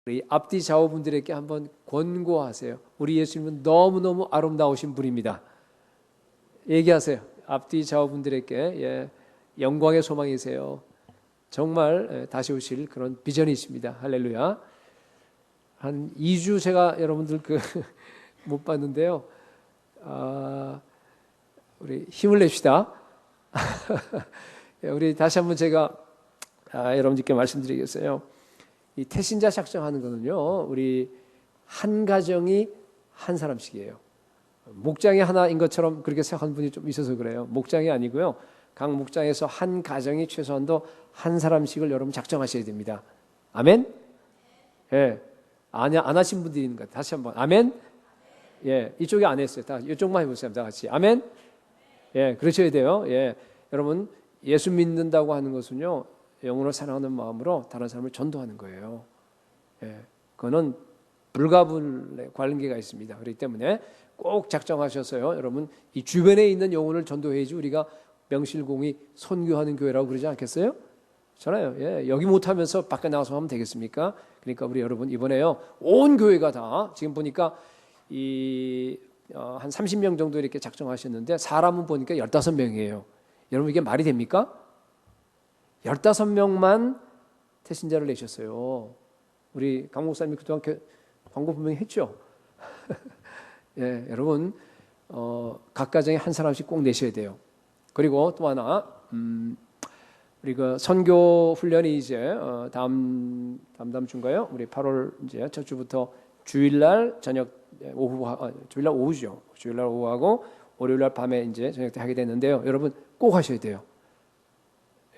우리 앞뒤 좌우분들에게 한번 권고하세요. 우리 예수님은 너무너무 아름다우신 분입니다. 얘기하세요. 앞뒤 좌우분들에게. 예, 영광의 소망이세요. 정말 다시 오실 그런 비전이 있습니다. 할렐루야. 한 2주 제가 여러분들 못 봤는데요. 우리 힘을 냅시다. 우리 다시 한번 제가 여러분들께 말씀드리겠어요. 이 태신자 작정하는 거는요, 우리 한 가정이 한 사람씩이에요. 목장이 하나인 것처럼 그렇게 생각하는 분이 좀 있어서 그래요. 목장이 아니고요. 각 목장에서 한 가정이 최소한도 한 사람씩을 여러분 작정하셔야 됩니다. 아멘? 예. 안 하신 분들이 있는 것 같아요. 다시 한번. 아멘? 예. 이쪽이 안 했어요. 다 이쪽만 해보세요. 다 같이. 아멘? 예. 그러셔야 돼요. 예. 여러분, 예수 믿는다고 하는 것은요, 영혼을 사랑하는 마음으로 다른 사람을 전도하는 거예요. 예. 그거는 불가분의 관계가 있습니다. 그렇기 때문에 꼭 작정하셔서요. 여러분, 이 주변에 있는 영혼을 전도해야지 우리가 명실공히 선교하는 교회라고 그러지 않겠어요? 그렇잖아요. 예. 여기 못하면서 밖에 나가서 하면 되겠습니까? 그러니까 우리 여러분 이번에요. 온 교회가 다 지금 보니까 한 30명 정도 이렇게 작정하셨는데 사람은 보니까 15명이에요. 여러분 이게 말이 됩니까? 15명만 태신자를 내셨어요. 우리 강 목사님이 그동안 광고 분명히 했죠. 예, 여러분 각 가정에 한 사람씩 꼭 내셔야 돼요. 그리고 또 하나 우리 선교 훈련이 이제 다음 주인가요? 우리 8월 이제 첫 주부터 주일날 저녁 주일날 오후죠. 주일날 오후하고 월요일날 밤에 이제 저녁 때 하게 됐는데요. 여러분 꼭 하셔야 돼요.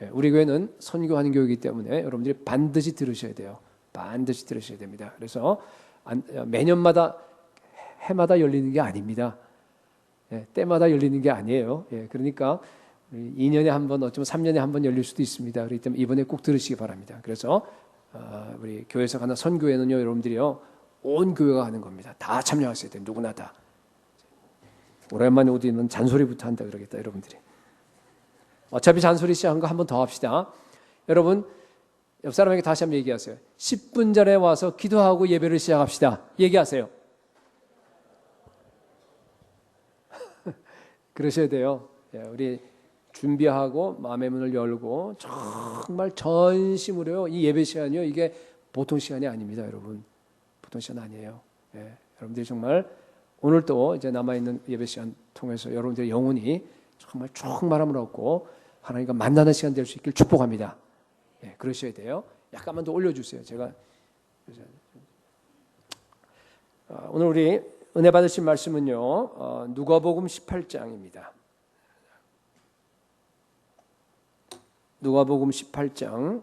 예, 우리 교회는 선교하는 교회이기 때문에 여러분들이 반드시 들으셔야 돼요. 반드시 들으셔야 됩니다. 그래서 매년마다 해마다 열리는 게 아닙니다. 예, 때마다 열리는 게 아니에요. 예, 그러니까 2년에 한 번, 어쩌면 3년에 한 번 열릴 수도 있습니다. 그렇기 때문에 이번에 꼭 들으시기 바랍니다. 그래서 우리 교회에서 가는 선교회는요, 여러분들이요, 온 교회가 하는 겁니다. 다 참여하셔야 돼요. 누구나 다. 오랜만에 어디는 잔소리부터 한다 그러겠다, 여러분들이. 어차피 잔소리 시작한 거 한 번 더 합시다. 여러분, 옆 사람에게 다시 한번 얘기하세요. 10분 전에 와서 기도하고 예배를 시작합시다. 얘기하세요. 그러셔야 돼요. 우리 준비하고 마음의 문을 열고 정말 전심으로요. 이 예배 시간이요. 이게 보통 시간이 아닙니다, 여러분. 보통 시간 아니에요. 여러분들이 정말 오늘 또 이제 남아있는 예배 시간 통해서 여러분들의 영혼이 정말 충만함을 얻고 하나님과 만나는 시간 될 수 있길 축복합니다. 그러셔야 돼요. 약간만 더 올려주세요. 제가 오늘 우리 은혜 받으신 말씀은요. 누가복음 18장입니다. 누가복음 18장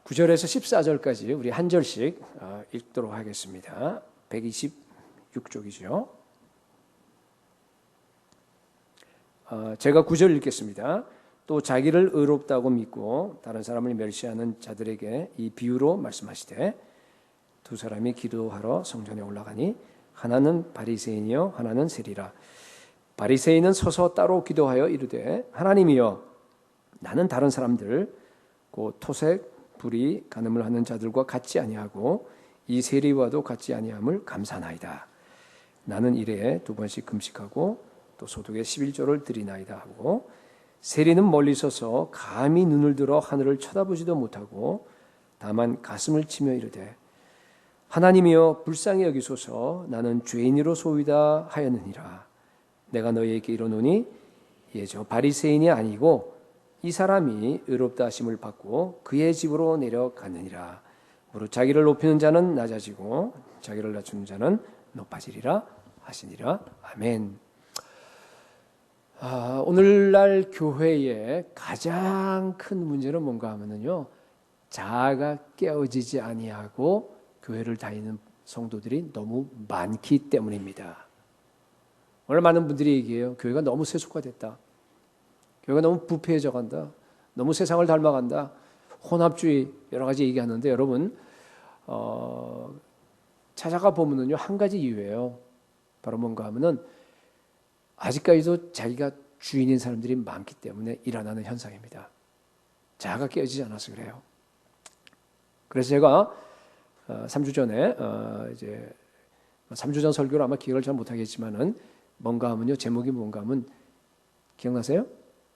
9절에서 14절까지 우리 한 절씩 읽도록 하겠습니다. 126쪽이죠. 제가 9절 읽겠습니다. 또 자기를 의롭다고 믿고 다른 사람을 멸시하는 자들에게 이 비유로 말씀하시되 두 사람이 기도하러 성전에 올라가니 하나는 바리새인이요 하나는 세리라. 바리새인은 서서 따로 기도하여 이르되 하나님이여 나는 다른 사람들 곧 토색, 불의, 간음을 하는 자들과 같지 아니하고 이 세리와도 같지 아니함을 감사하나이다. 나는 일에 2번씩 금식하고 또 소득의 11조를 드리나이다 하고 세리는 멀리 서서 감히 눈을 들어 하늘을 쳐다보지도 못하고 다만 가슴을 치며 이르되 하나님이여 불쌍히 여기소서 나는 죄인으로 소이다 하였느니라. 내가 너희에게 이르노니 저 바리새인이 아니고 이 사람이 의롭다 하심을 받고 그의 집으로 내려가느니라. 무릇 자기를 높이는 자는 낮아지고 자기를 낮추는 자는 높아지리라 하시니라. 아멘. 오늘날 교회의 가장 큰 문제는 뭔가 하면은요, 자아가 깨어지지 아니하고 교회를 다니는 성도들이 너무 많기 때문입니다. 오늘 많은 분들이 얘기해요. 교회가 너무 세속화됐다. 교회가 너무 부패해져 간다. 너무 세상을 닮아간다. 혼합주의 여러 가지 얘기하는데 여러분 찾아가 보면은요 한 가지 이유예요. 바로 뭔가 하면은 아직까지도 자기가 주인인 사람들이 많기 때문에 일어나는 현상입니다. 자아가 깨어지지 않아서 그래요. 그래서 제가 3주 전에 이제 3주 전 설교를 아마 기억을 잘 못하겠지만은 뭔가 하면요, 제목이 뭔가 하면 기억나세요?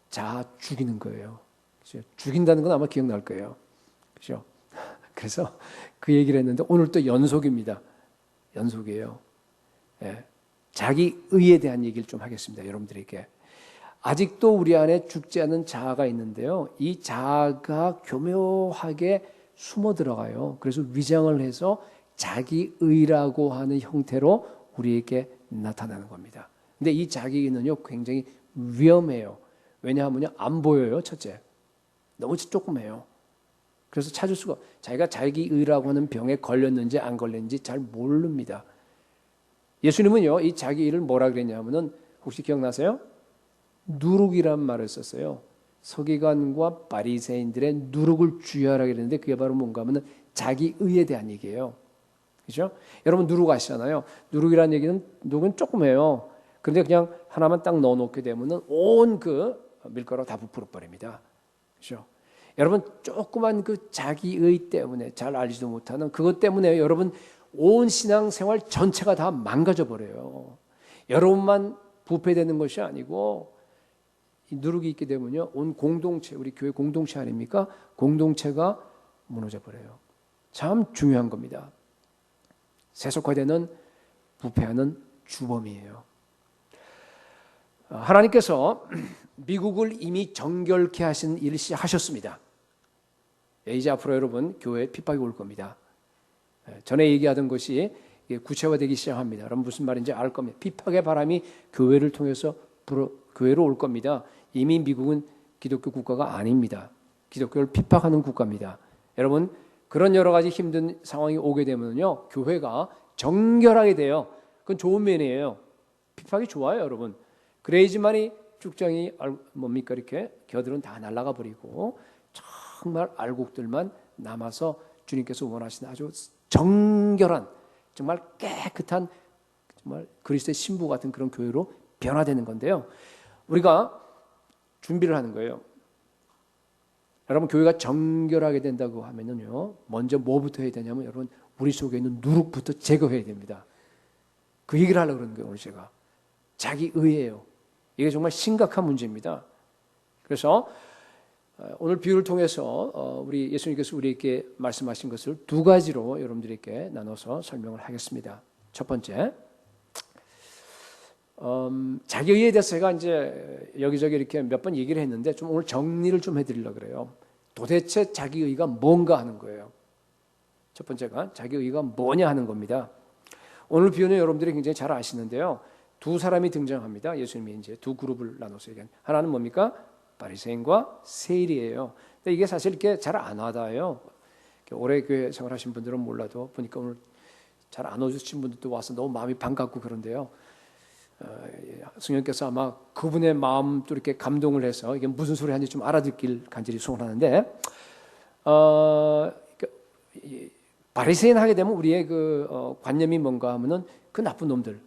자아 죽이는 거예요. 그죠? 죽인다는 건 아마 기억날 거예요. 그죠? 그래서 그 얘기를 했는데 오늘 또 연속입니다. 연속이에요. 예. 자기 의에 대한 얘기를 좀 하겠습니다. 여러분들에게. 아직도 우리 안에 죽지 않은 자아가 있는데요. 이 자아가 교묘하게 숨어 들어가요. 그래서 위장을 해서 자기의라고 하는 형태로 우리에게 나타나는 겁니다. 근데 이 자기의는요, 굉장히 위험해요. 왜냐하면 안 보여요, 첫째. 너무 조그매요. 그래서 찾을 수가, 자기가 자기의라고 하는 병에 걸렸는지 안 걸렸는지 잘 모릅니다. 예수님은요, 이 자기의를 뭐라 그랬냐면은, 혹시 기억나세요? 누룩이란 말을 썼어요. 서기관과 바리새인들의 누룩을 주의하라 그랬는데 그게 바로 뭔가 하면은 자기의에 대한 얘기예요. 그죠? 여러분 누룩 아시잖아요. 누룩이라는 얘기는 누룩은 조그매요. 그런데 그냥 하나만 딱 넣어놓게 되면은 온 그 밀가루 다 부풀어 버립니다. 그죠? 여러분 조그만 그 자기의 때문에 잘 알지도 못하는 그것 때문에 여러분 온 신앙생활 전체가 다 망가져 버려요. 여러분만 부패되는 것이 아니고 이 누룩이 있게 되면요, 온 공동체, 우리 교회 공동체 아닙니까? 공동체가 무너져 버려요. 참 중요한 겁니다. 세속화되는 부패하는 주범이에요. 하나님께서 미국을 이미 정결케 하신 일을 시작하셨습니다. 이제 앞으로 여러분 교회에 핍박이 올 겁니다. 전에 얘기하던 것이 구체화되기 시작합니다. 여러분 무슨 말인지 알 겁니다. 핍박의 바람이 교회를 통해서 교회로 올 겁니다. 이미 미국은 기독교 국가가 아닙니다. 기독교를 핍박하는 국가입니다. 여러분 그런 여러 가지 힘든 상황이 오게 되면요, 교회가 정결하게 돼요. 그건 좋은 면이에요. 핍박이 좋아요, 여러분. 그래야지만이 쭉정이 뭡니까 이렇게 겨들은 다 날아가 버리고 정말 알곡들만 남아서 주님께서 원하시는 아주 정결한, 정말 깨끗한, 정말 그리스도의 신부 같은 그런 교회로 변화되는 건데요. 우리가 준비를 하는 거예요. 여러분 교회가 정결하게 된다고 하면은요, 먼저 뭐부터 해야 되냐면 여러분 우리 속에 있는 누룩부터 제거해야 됩니다. 그 얘기를 하려고 그러는 거예요. 오늘 제가 자기의예요. 이게 정말 심각한 문제입니다. 그래서 오늘 비유를 통해서 우리 예수님께서 우리에게 말씀하신 것을 두 가지로 여러분들에게 나눠서 설명을 하겠습니다. 첫 번째, 자기의에 대해서 제가 이제 여기저기 이렇게 몇 번 얘기를 했는데 좀 오늘 정리를 좀 해드리려고 그래요. 도대체 자기의가 뭔가 하는 거예요. 첫 번째가 자기의가 뭐냐 하는 겁니다. 오늘 비유는 여러분들이 굉장히 잘 아시는데요. 두 사람이 등장합니다. 예수님이 이제 두 그룹을 나눠서 얘기하는. 하나는 뭡니까? 바리새인과 세리예요. 근데 이게 사실 이렇게 잘 안 와닿아요. 오래 교회 생활하신 분들은 몰라도 보니까 오늘 잘 안 오신 분들도 와서 너무 마음이 반갑고 그런데요. 성령께서 아마 그분의 마음도 이렇게 감동을 해서 이게 무슨 소리 하는지 좀 알아듣길 간절히 소원하는데, 바리새인 하게 되면 우리의 그 관념이 뭔가 하면은 그 나쁜 놈들,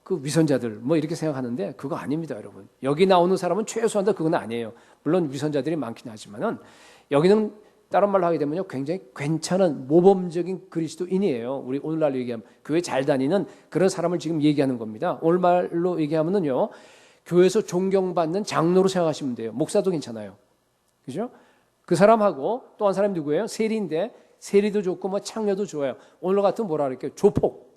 그 위선자들 뭐 이렇게 생각하는데 그거 아닙니다, 여러분. 여기 나오는 사람은 최소한 다 그건 아니에요. 물론 위선자들이 많긴 하지만은 여기는 다른 말로 하게 되면요, 굉장히 괜찮은 모범적인 그리스도인이에요. 우리 오늘날 얘기하면 교회 잘 다니는 그런 사람을 지금 얘기하는 겁니다. 오늘 말로 얘기하면은요, 교회에서 존경받는 장로로 생각하시면 돼요. 목사도 괜찮아요. 그죠? 그 사람하고 또 한 사람이 누구예요? 세리인데 세리도 좋고 뭐 창녀도 좋아요. 오늘 같은 뭐라 그럴게요? 조폭.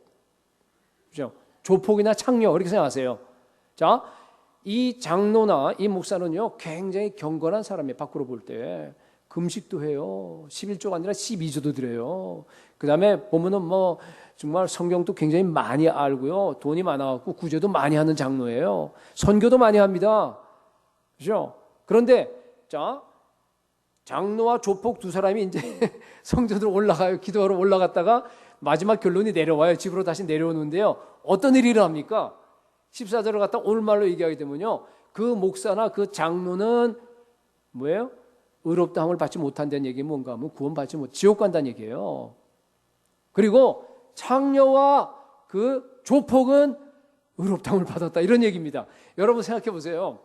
그죠? 조폭이나 창녀 그렇게 생각하세요. 자, 이 장로나 이 목사는요, 굉장히 경건한 사람이에요. 밖으로 볼 때. 금식도 해요. 11조가 아니라 12조도 드려요. 그 다음에 보면은 뭐 정말 성경도 굉장히 많이 알고요. 돈이 많아갖고 구제도 많이 하는 장로예요. 선교도 많이 합니다. 그죠? 그런데, 자, 장로와 조폭 두 사람이 이제 성전으로 올라가요. 기도하러 올라갔다가 마지막 결론이 내려와요. 집으로 다시 내려오는데요. 어떤 일이 일어납니까? 14절을 갖다 오늘 말로 얘기하게 되면요, 그 목사나 그 장로는 뭐예요? 의롭다함을 받지 못한다는 얘기는 뭔가 하면 구원받지 못, 지옥 간다는 얘기예요. 그리고 창녀와 그 조폭은 의롭다함을 받았다, 이런 얘기입니다. 여러분 생각해 보세요.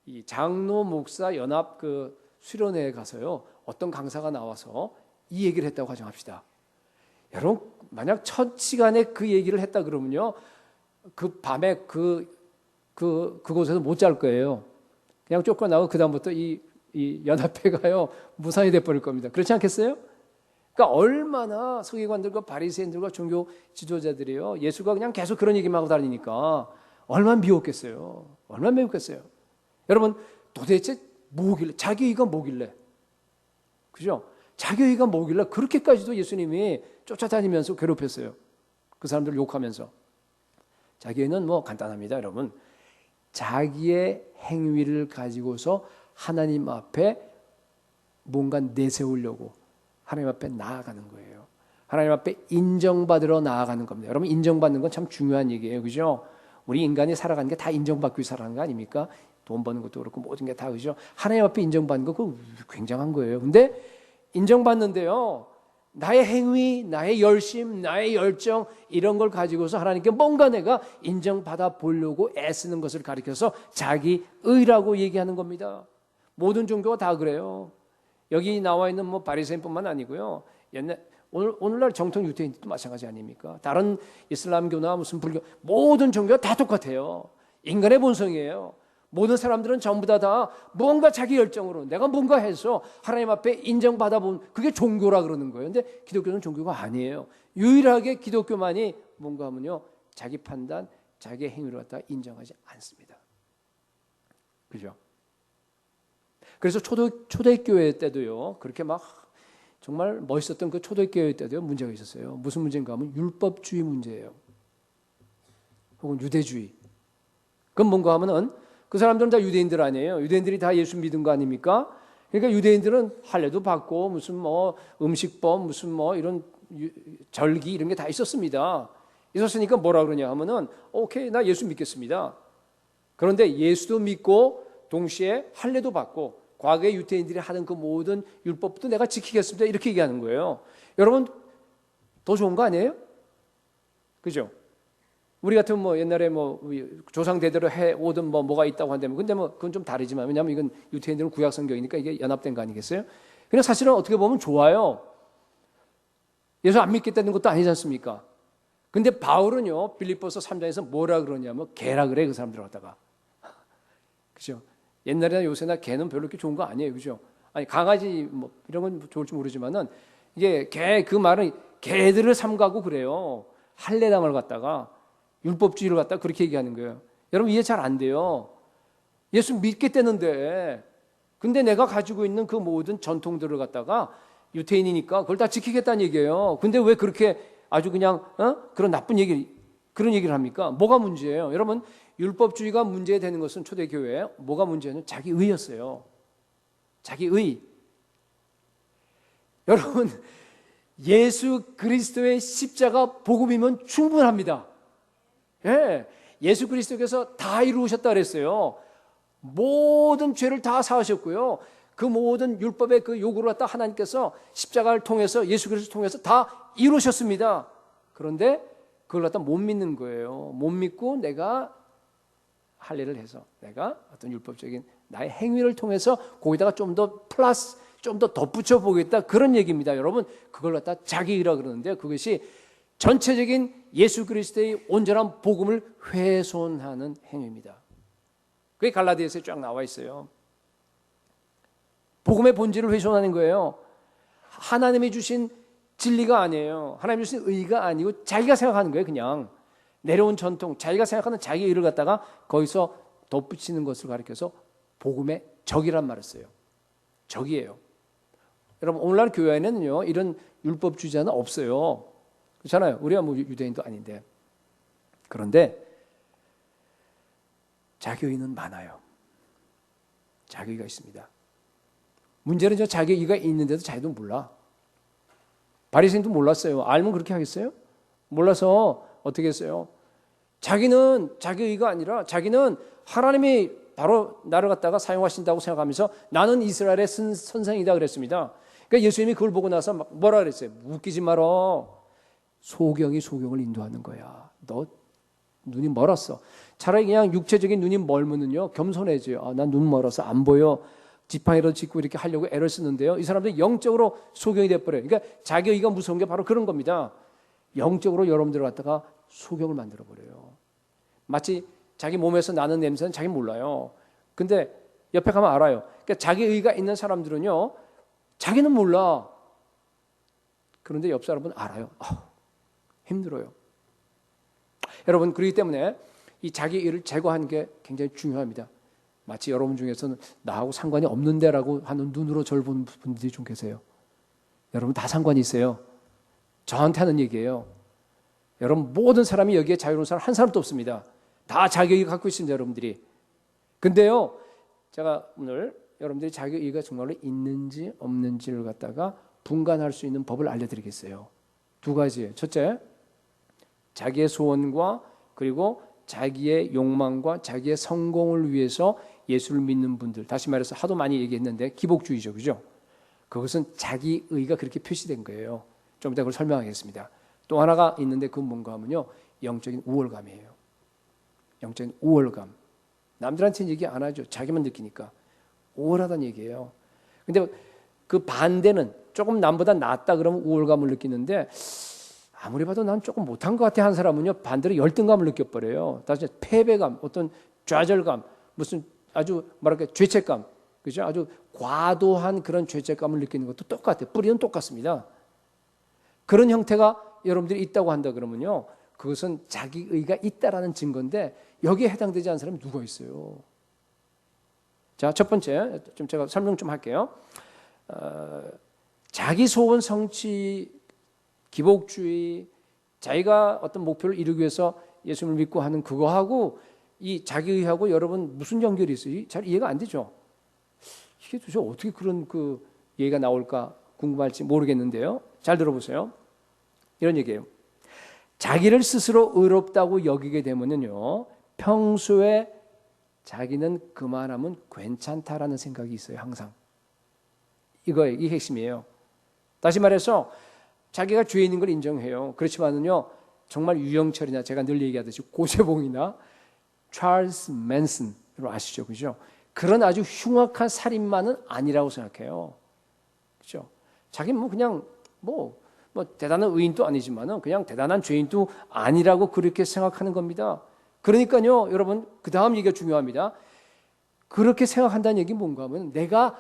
이 장로 목사 연합 그 수련회에 가서요, 어떤 강사가 나와서 이 얘기를 했다고 가정합시다. 여러분 만약 첫 시간에 그 얘기를 했다 그러면요, 그 밤에 그곳에서 못 잘 거예요. 그냥 쫓겨나고 그 다음부터 이 연합회가요 무산이 돼버릴 겁니다. 그렇지 않겠어요? 그러니까 얼마나 서기관들과 바리새인들과 종교 지도자들이요, 예수가 그냥 계속 그런 얘기만 하고 다니니까 얼마나 미웠겠어요. 얼마나 미웠겠어요. 여러분 도대체 뭐길래, 자기 의가 뭐길래, 그죠? 자기 의가 뭐길래 그렇게까지도 예수님이 쫓아다니면서 괴롭혔어요. 그 사람들 욕하면서. 자기 의는 뭐 간단합니다, 여러분. 자기의 행위를 가지고서 하나님 앞에 뭔가 내세우려고 하나님 앞에 나아가는 거예요. 하나님 앞에 인정받으러 나아가는 겁니다. 여러분 인정받는 건 참 중요한 얘기예요. 그죠? 우리 인간이 살아가는 게 다 인정받기 위해 살아가는 거 아닙니까? 돈 버는 것도 그렇고 모든 게 다, 그죠? 하나님 앞에 인정받는 거 그거 굉장한 거예요. 근데 인정받는데요, 나의 행위, 나의 열심, 나의 열정 이런 걸 가지고서 하나님께 뭔가 내가 인정받아 보려고 애쓰는 것을 가리켜서 자기 의라고 얘기하는 겁니다. 모든 종교가 다 그래요. 여기 나와 있는 뭐 바리새인뿐만 아니고요, 오늘날 정통 유대인도 마찬가지 아닙니까? 다른 이슬람교나 무슨 불교, 모든 종교가 다 똑같아요. 인간의 본성이에요. 모든 사람들은 전부 다 뭔가 자기 열정으로 내가 뭔가 해서 하나님 앞에 인정받아 본, 그게 종교라 그러는 거예요. 근데 기독교는 종교가 아니에요. 유일하게 기독교만이 뭔가 하면요, 자기 판단, 자기 행위를 갖다 인정하지 않습니다. 그죠? 그래서 초대교회 때도요, 그렇게 막 정말 멋있었던 그 초대교회 때도요, 문제가 있었어요. 무슨 문제인가 하면 율법주의 문제예요. 혹은 유대주의. 그건 뭔가 하면은 그 사람들은 다 유대인들 아니에요. 유대인들이 다 예수 믿은 거 아닙니까? 그러니까 유대인들은 할례도 받고 무슨 뭐 음식법, 무슨 뭐 이런 절기 이런 게 다 있었습니다. 있었으니까 뭐라 그러냐 하면은 오케이, 나 예수 믿겠습니다. 그런데 예수도 믿고 동시에 할례도 받고 과거에 유대인들이 하던 그 모든 율법도 내가 지키겠습니다. 이렇게 얘기하는 거예요. 여러분 더 좋은 거 아니에요? 그죠? 우리 같으면 뭐 옛날에 뭐 조상 대대로 해 오던 뭐가 있다고 한다면, 근데 뭐 그건 좀 다르지만, 왜냐하면 이건 유대인들은 구약 성경이니까 이게 연합된 거 아니겠어요? 그냥 사실은 어떻게 보면 좋아요. 예수 안 믿겠다는 것도 아니지 않습니까? 근데 바울은요, 빌립보서 3장에서 뭐라 그러냐면 개라 그래, 그 사람들 갖다가. 그죠? 옛날이나 요새나 개는 별로 그렇게 좋은 거 아니에요. 그죠? 아니 강아지 뭐 이런 건 좋을지 모르지만은 이게 개, 그 말은 개들을 삼가고 그래요. 할례당을 갖다가 율법주의를 갖다 그렇게 얘기하는 거예요. 여러분 이해 잘 안 돼요. 예수 믿겠다는데, 근데 내가 가지고 있는 그 모든 전통들을 갖다가 유태인이니까 그걸 다 지키겠다는 얘기예요. 근데 왜 그렇게 아주 그냥 그런 나쁜 얘기, 그런 얘기를 합니까? 뭐가 문제예요? 여러분 율법주의가 문제되는 것은 초대교회에 뭐가 문제는 자기 의였어요. 자기 의. 여러분 예수 그리스도의 십자가 복음이면 충분합니다. 예, 예수 그리스도께서 다 이루셨다 그랬어요. 모든 죄를 다 사하셨고요. 그 모든 율법의 그 요구를 갖다 하나님께서 십자가를 통해서, 예수 그리스도를 통해서 다 이루셨습니다. 그런데 그걸 갖다 못 믿는 거예요. 못 믿고 내가 할례를 해서 내가 어떤 율법적인 나의 행위를 통해서 거기다가 좀 더 플러스, 좀 더 덧붙여 보겠다, 그런 얘기입니다. 여러분 그걸 갖다 자기의라 그러는데, 그것이 전체적인 예수 그리스도의 온전한 복음을 훼손하는 행위입니다. 그게 갈라디아서에 쫙 나와 있어요. 복음의 본질을 훼손하는 거예요. 하나님이 주신 진리가 아니에요. 하나님이 주신 의가 아니고 자기가 생각하는 거예요. 그냥 내려온 전통, 자기가 생각하는 자기 의를 갖다가 거기서 덧붙이는 것을 가리켜서 복음의 적이란 말을 써요. 적이에요. 여러분 오늘날 교회에는요 이런 율법주의자는 없어요. 그렇잖아요. 우리가 뭐 유대인도 아닌데. 그런데 자기의는 많아요. 자기의가 있습니다. 문제는 저 자기의가 있는데도 자기도 몰라. 바리새인도 몰랐어요. 알면 그렇게 하겠어요? 몰라서 어떻게 했어요? 자기는 자기의가 아니라 자기는 하나님이 바로 나를 갖다가 사용하신다고 생각하면서 나는 이스라엘의 선생이다 그랬습니다. 그러니까 예수님이 그걸 보고 나서 뭐라 그랬어요? 웃기지 말어. 소경이 소경을 인도하는 거야. 너 눈이 멀었어. 차라리 그냥 육체적인 눈이 멀면은요 겸손해져요. 난 눈 멀어서 안 보여. 지팡이로 짚고 이렇게 하려고 애를 쓰는데요. 이 사람들이 영적으로 소경이 돼버려요. 그러니까 자기 의가 무서운 게 바로 그런 겁니다. 영적으로 여러분들을 갖다가 소경을 만들어버려요. 마치 자기 몸에서 나는 냄새는 자기 몰라요. 근데 옆에 가면 알아요. 그러니까 자기 의가 있는 사람들은요, 자기는 몰라. 그런데 옆 사람은 알아요. 힘들어요. 여러분, 그렇기 때문에 이 자기 의를 제거하는 게 굉장히 중요합니다. 마치 여러분 중에서는 나하고 상관이 없는데라고 하는 눈으로 저를 보는 분들이 좀 계세요. 여러분 다 상관이 있어요. 저한테 하는 얘기예요. 여러분 모든 사람이 여기에 자유로운 사람 한 사람도 없습니다. 다 자기의가 갖고 있습니다. 여러분들이. 근데요, 제가 오늘 여러분들이 자기의가 정말로 있는지 없는지를 갖다가 분간할 수 있는 법을 알려드리겠어요. 두 가지예요. 첫째, 자기의 소원과 그리고 자기의 욕망과 자기의 성공을 위해서 예수를 믿는 분들, 다시 말해서 하도 많이 얘기했는데 기복주의죠, 그죠? 그것은 자기의가 그렇게 표시된 거예요. 좀 이따 그걸 설명하겠습니다. 또 하나가 있는데 그건 뭔가 하면요, 영적인 우월감이에요. 영적인 우월감. 남들한테는 얘기 안 하죠. 자기만 느끼니까. 우월하다는 얘기예요. 근데 그 반대는 조금 남보다 낫다 그러면 우월감을 느끼는데 아무리 봐도 난 조금 못한 것 같아 한 사람은요, 반대로 열등감을 느껴버려요. 다시 패배감, 어떤 좌절감, 무슨 아주 뭐랄까 죄책감, 그죠? 아주 과도한 그런 죄책감을 느끼는 것도 똑같아요. 뿌리는 똑같습니다. 그런 형태가 여러분들이 있다고 한다 그러면요, 그것은 자기의가 있다라는 증거인데 여기에 해당되지 않은 사람이 누가 있어요? 자, 첫 번째, 좀 제가 설명 좀 할게요. 자기 소원 성취, 기복주의, 자기가 어떤 목표를 이루기 위해서 예수님을 믿고 하는 그거하고 이 자기의하고 여러분 무슨 연결이 있어요? 잘 이해가 안 되죠? 이게 도대체 어떻게 그런 그 얘기가 나올까 궁금할지 모르겠는데요. 잘 들어보세요. 이런 얘기예요. 자기를 스스로 의롭다고 여기게 되면요, 평소에 자기는 그만하면 괜찮다라는 생각이 있어요. 항상. 이거예요. 이 핵심이에요. 다시 말해서 자기가 죄인인 걸 인정해요. 그렇지만은요, 정말 유영철이나 제가 늘 얘기하듯이 고세봉이나 찰스 맨슨, 여러분 아시죠? 그죠? 그런 아주 흉악한 살인마는 아니라고 생각해요. 그죠? 자기는 뭐 그냥 뭐 대단한 의인도 아니지만은 그냥 대단한 죄인도 아니라고 그렇게 생각하는 겁니다. 그러니까요, 여러분, 그 다음 얘기가 중요합니다. 그렇게 생각한다는 얘기는 뭔가 하면 내가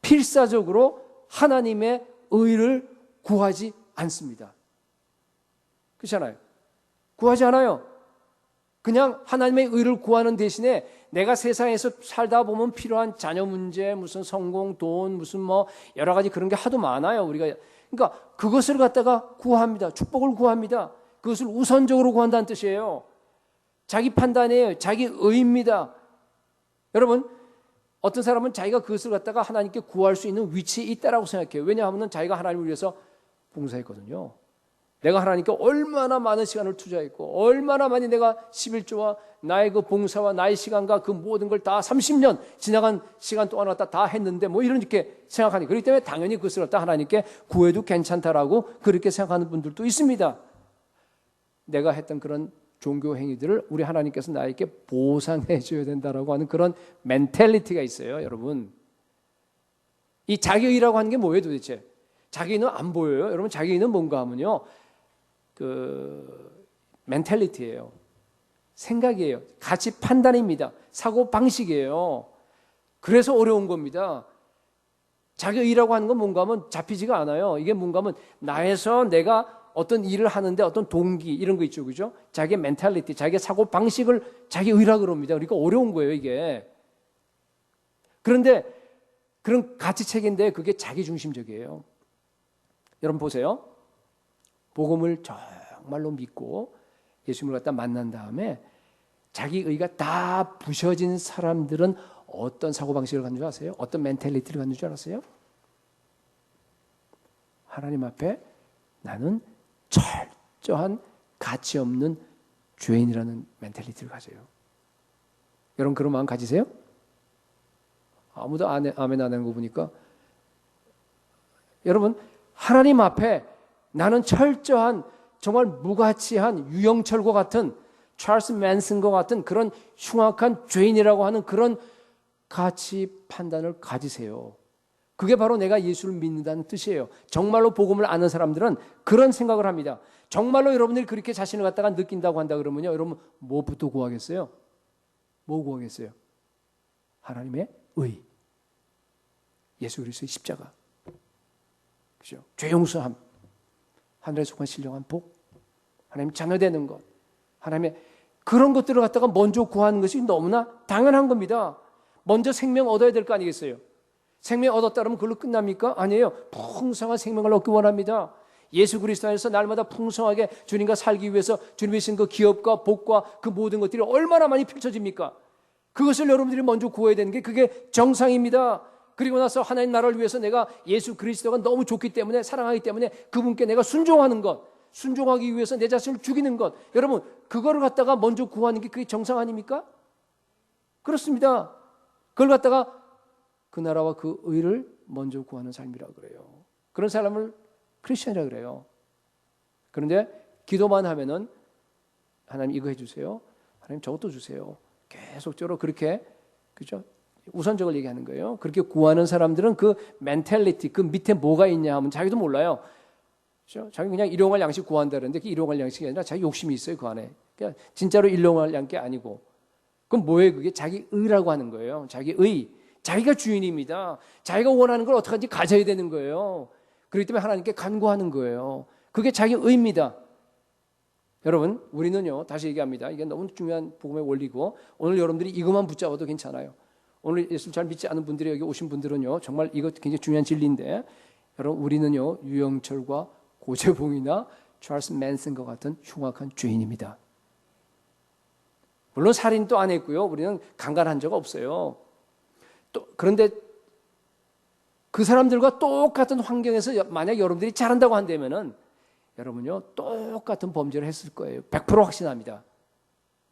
필사적으로 하나님의 의를 구하지 않습니다. 그렇잖아요. 구하지 않아요. 그냥 하나님의 의를 구하는 대신에 내가 세상에서 살다 보면 필요한 자녀 문제, 무슨 성공, 돈, 무슨 뭐 여러 가지 그런 게 하도 많아요. 우리가. 그러니까 그것을 갖다가 구합니다. 축복을 구합니다. 그것을 우선적으로 구한다는 뜻이에요. 자기 판단이에요. 자기 의입니다. 여러분, 어떤 사람은 자기가 그것을 갖다가 하나님께 구할 수 있는 위치에 있다라고 생각해요. 왜냐하면 자기가 하나님을 위해서 봉사했거든요. 내가 하나님께 얼마나 많은 시간을 투자했고 얼마나 많이 내가 11조와 나의 그 봉사와 나의 시간과 그 모든 걸 다 30년 지나간 시간 동안 갖다 다 했는데 뭐 이렇게 생각하니, 그렇기 때문에 당연히 그것을 갖다 하나님께 구해도 괜찮다라고 그렇게 생각하는 분들도 있습니다. 내가 했던 그런 종교 행위들을 우리 하나님께서 나에게 보상해 줘야 된다라고 하는 그런 멘탈리티가 있어요. 여러분, 이 자기의라고 하는 게 뭐예요 도대체? 자기의는 안 보여요. 여러분, 자기의는 뭔가 하면요, 그 멘탈리티예요. 생각이에요. 가치 판단입니다. 사고 방식이에요. 그래서 어려운 겁니다. 자기의라고 하는 건 뭔가 하면 잡히지가 않아요. 이게 뭔가 하면 나에서 내가 어떤 일을 하는데 어떤 동기 이런 거 있죠, 그죠? 자기의 멘탈리티, 자기의 사고 방식을 자기의라 그럽니다. 그러니까 어려운 거예요, 이게. 그런데 그런 가치 체계인데 그게 자기중심적이에요. 여러분 보세요. 복음을 정말로 믿고 예수님을 갖다 만난 다음에 자기의가 다 부셔진 사람들은 어떤 사고방식을 갖는 줄 아세요? 어떤 멘탈리티를 갖는 줄 알았어요? 하나님 앞에 나는 철저한 가치 없는 죄인이라는 멘탈리티를 가져요. 여러분 그런 마음 가지세요? 아무도 아멘 안 하는 거 보니까. 여러분, 하나님 앞에 나는 철저한 정말 무가치한 유영철과 같은 찰스 맨슨과 같은 그런 흉악한 죄인이라고 하는 그런 가치 판단을 가지세요. 그게 바로 내가 예수를 믿는다는 뜻이에요. 정말로 복음을 아는 사람들은 그런 생각을 합니다. 정말로 여러분들이 그렇게 자신을 갖다가 느낀다고 한다 그러면요, 여러분 뭐부터 구하겠어요? 뭐 구하겠어요? 하나님의 의, 예수 그리스도의 십자가, 그죠? 죄 용서함, 하늘에 속한 신령한 복, 하나님 자녀 되는 것, 하나님의 그런 것들을 갖다가 먼저 구하는 것이 너무나 당연한 겁니다. 먼저 생명 얻어야 될 거 아니겠어요? 생명 얻었다 그러면 그걸로 끝납니까? 아니에요. 풍성한 생명을 얻기 원합니다. 예수 그리스도 안에서 날마다 풍성하게 주님과 살기 위해서 주님이 주신 그 기업과 복과 그 모든 것들이 얼마나 많이 펼쳐집니까? 그것을 여러분들이 먼저 구해야 되는 게 그게 정상입니다. 그리고 나서 하나님 나라를 위해서 내가 예수 그리스도가 너무 좋기 때문에, 사랑하기 때문에 그분께 내가 순종하는 것, 순종하기 위해서 내 자신을 죽이는 것, 여러분 그거를 갖다가 먼저 구하는 게 그게 정상 아닙니까? 그렇습니다. 그걸 갖다가 그 나라와 그 의를 먼저 구하는 삶이라고 그래요. 그런 사람을 크리스천이라고 그래요. 그런데 기도만 하면은 하나님 이거 해주세요, 하나님 저것도 주세요, 계속적으로 그렇게, 그죠? 우선적을 얘기하는 거예요. 그렇게 구하는 사람들은 그 멘탈리티, 그 밑에 뭐가 있냐 하면 자기도 몰라요. 그렇죠? 자기 그냥 일용할 양식 구한다는데 그 일용할 양식이 아니라 자기 욕심이 있어요, 그 안에. 그러니까 진짜로 일용할 양식이 아니고. 그럼 뭐예요? 그게 자기 의라고 하는 거예요. 자기 의. 자기가 주인입니다. 자기가 원하는 걸 어떻게든지 가져야 되는 거예요. 그렇기 때문에 하나님께 간구하는 거예요. 그게 자기 의입니다. 여러분, 우리는요, 다시 얘기합니다. 이게 너무 중요한 복음의 원리고, 오늘 여러분들이 이것만 붙잡아도 괜찮아요. 오늘 예수를 잘 믿지 않은 분들이 여기 오신 분들은요, 정말 이거 굉장히 중요한 진리인데, 여러분, 우리는요, 유영철과 고재봉이나 찰스 맨슨과 같은 흉악한 죄인입니다. 물론 살인도 안 했고요, 우리는 강간한 적 없어요. 또 그런데 그 사람들과 똑같은 환경에서 만약 여러분들이 잘한다고 한다면은 여러분요, 똑같은 범죄를 했을 거예요. 100% 확신합니다.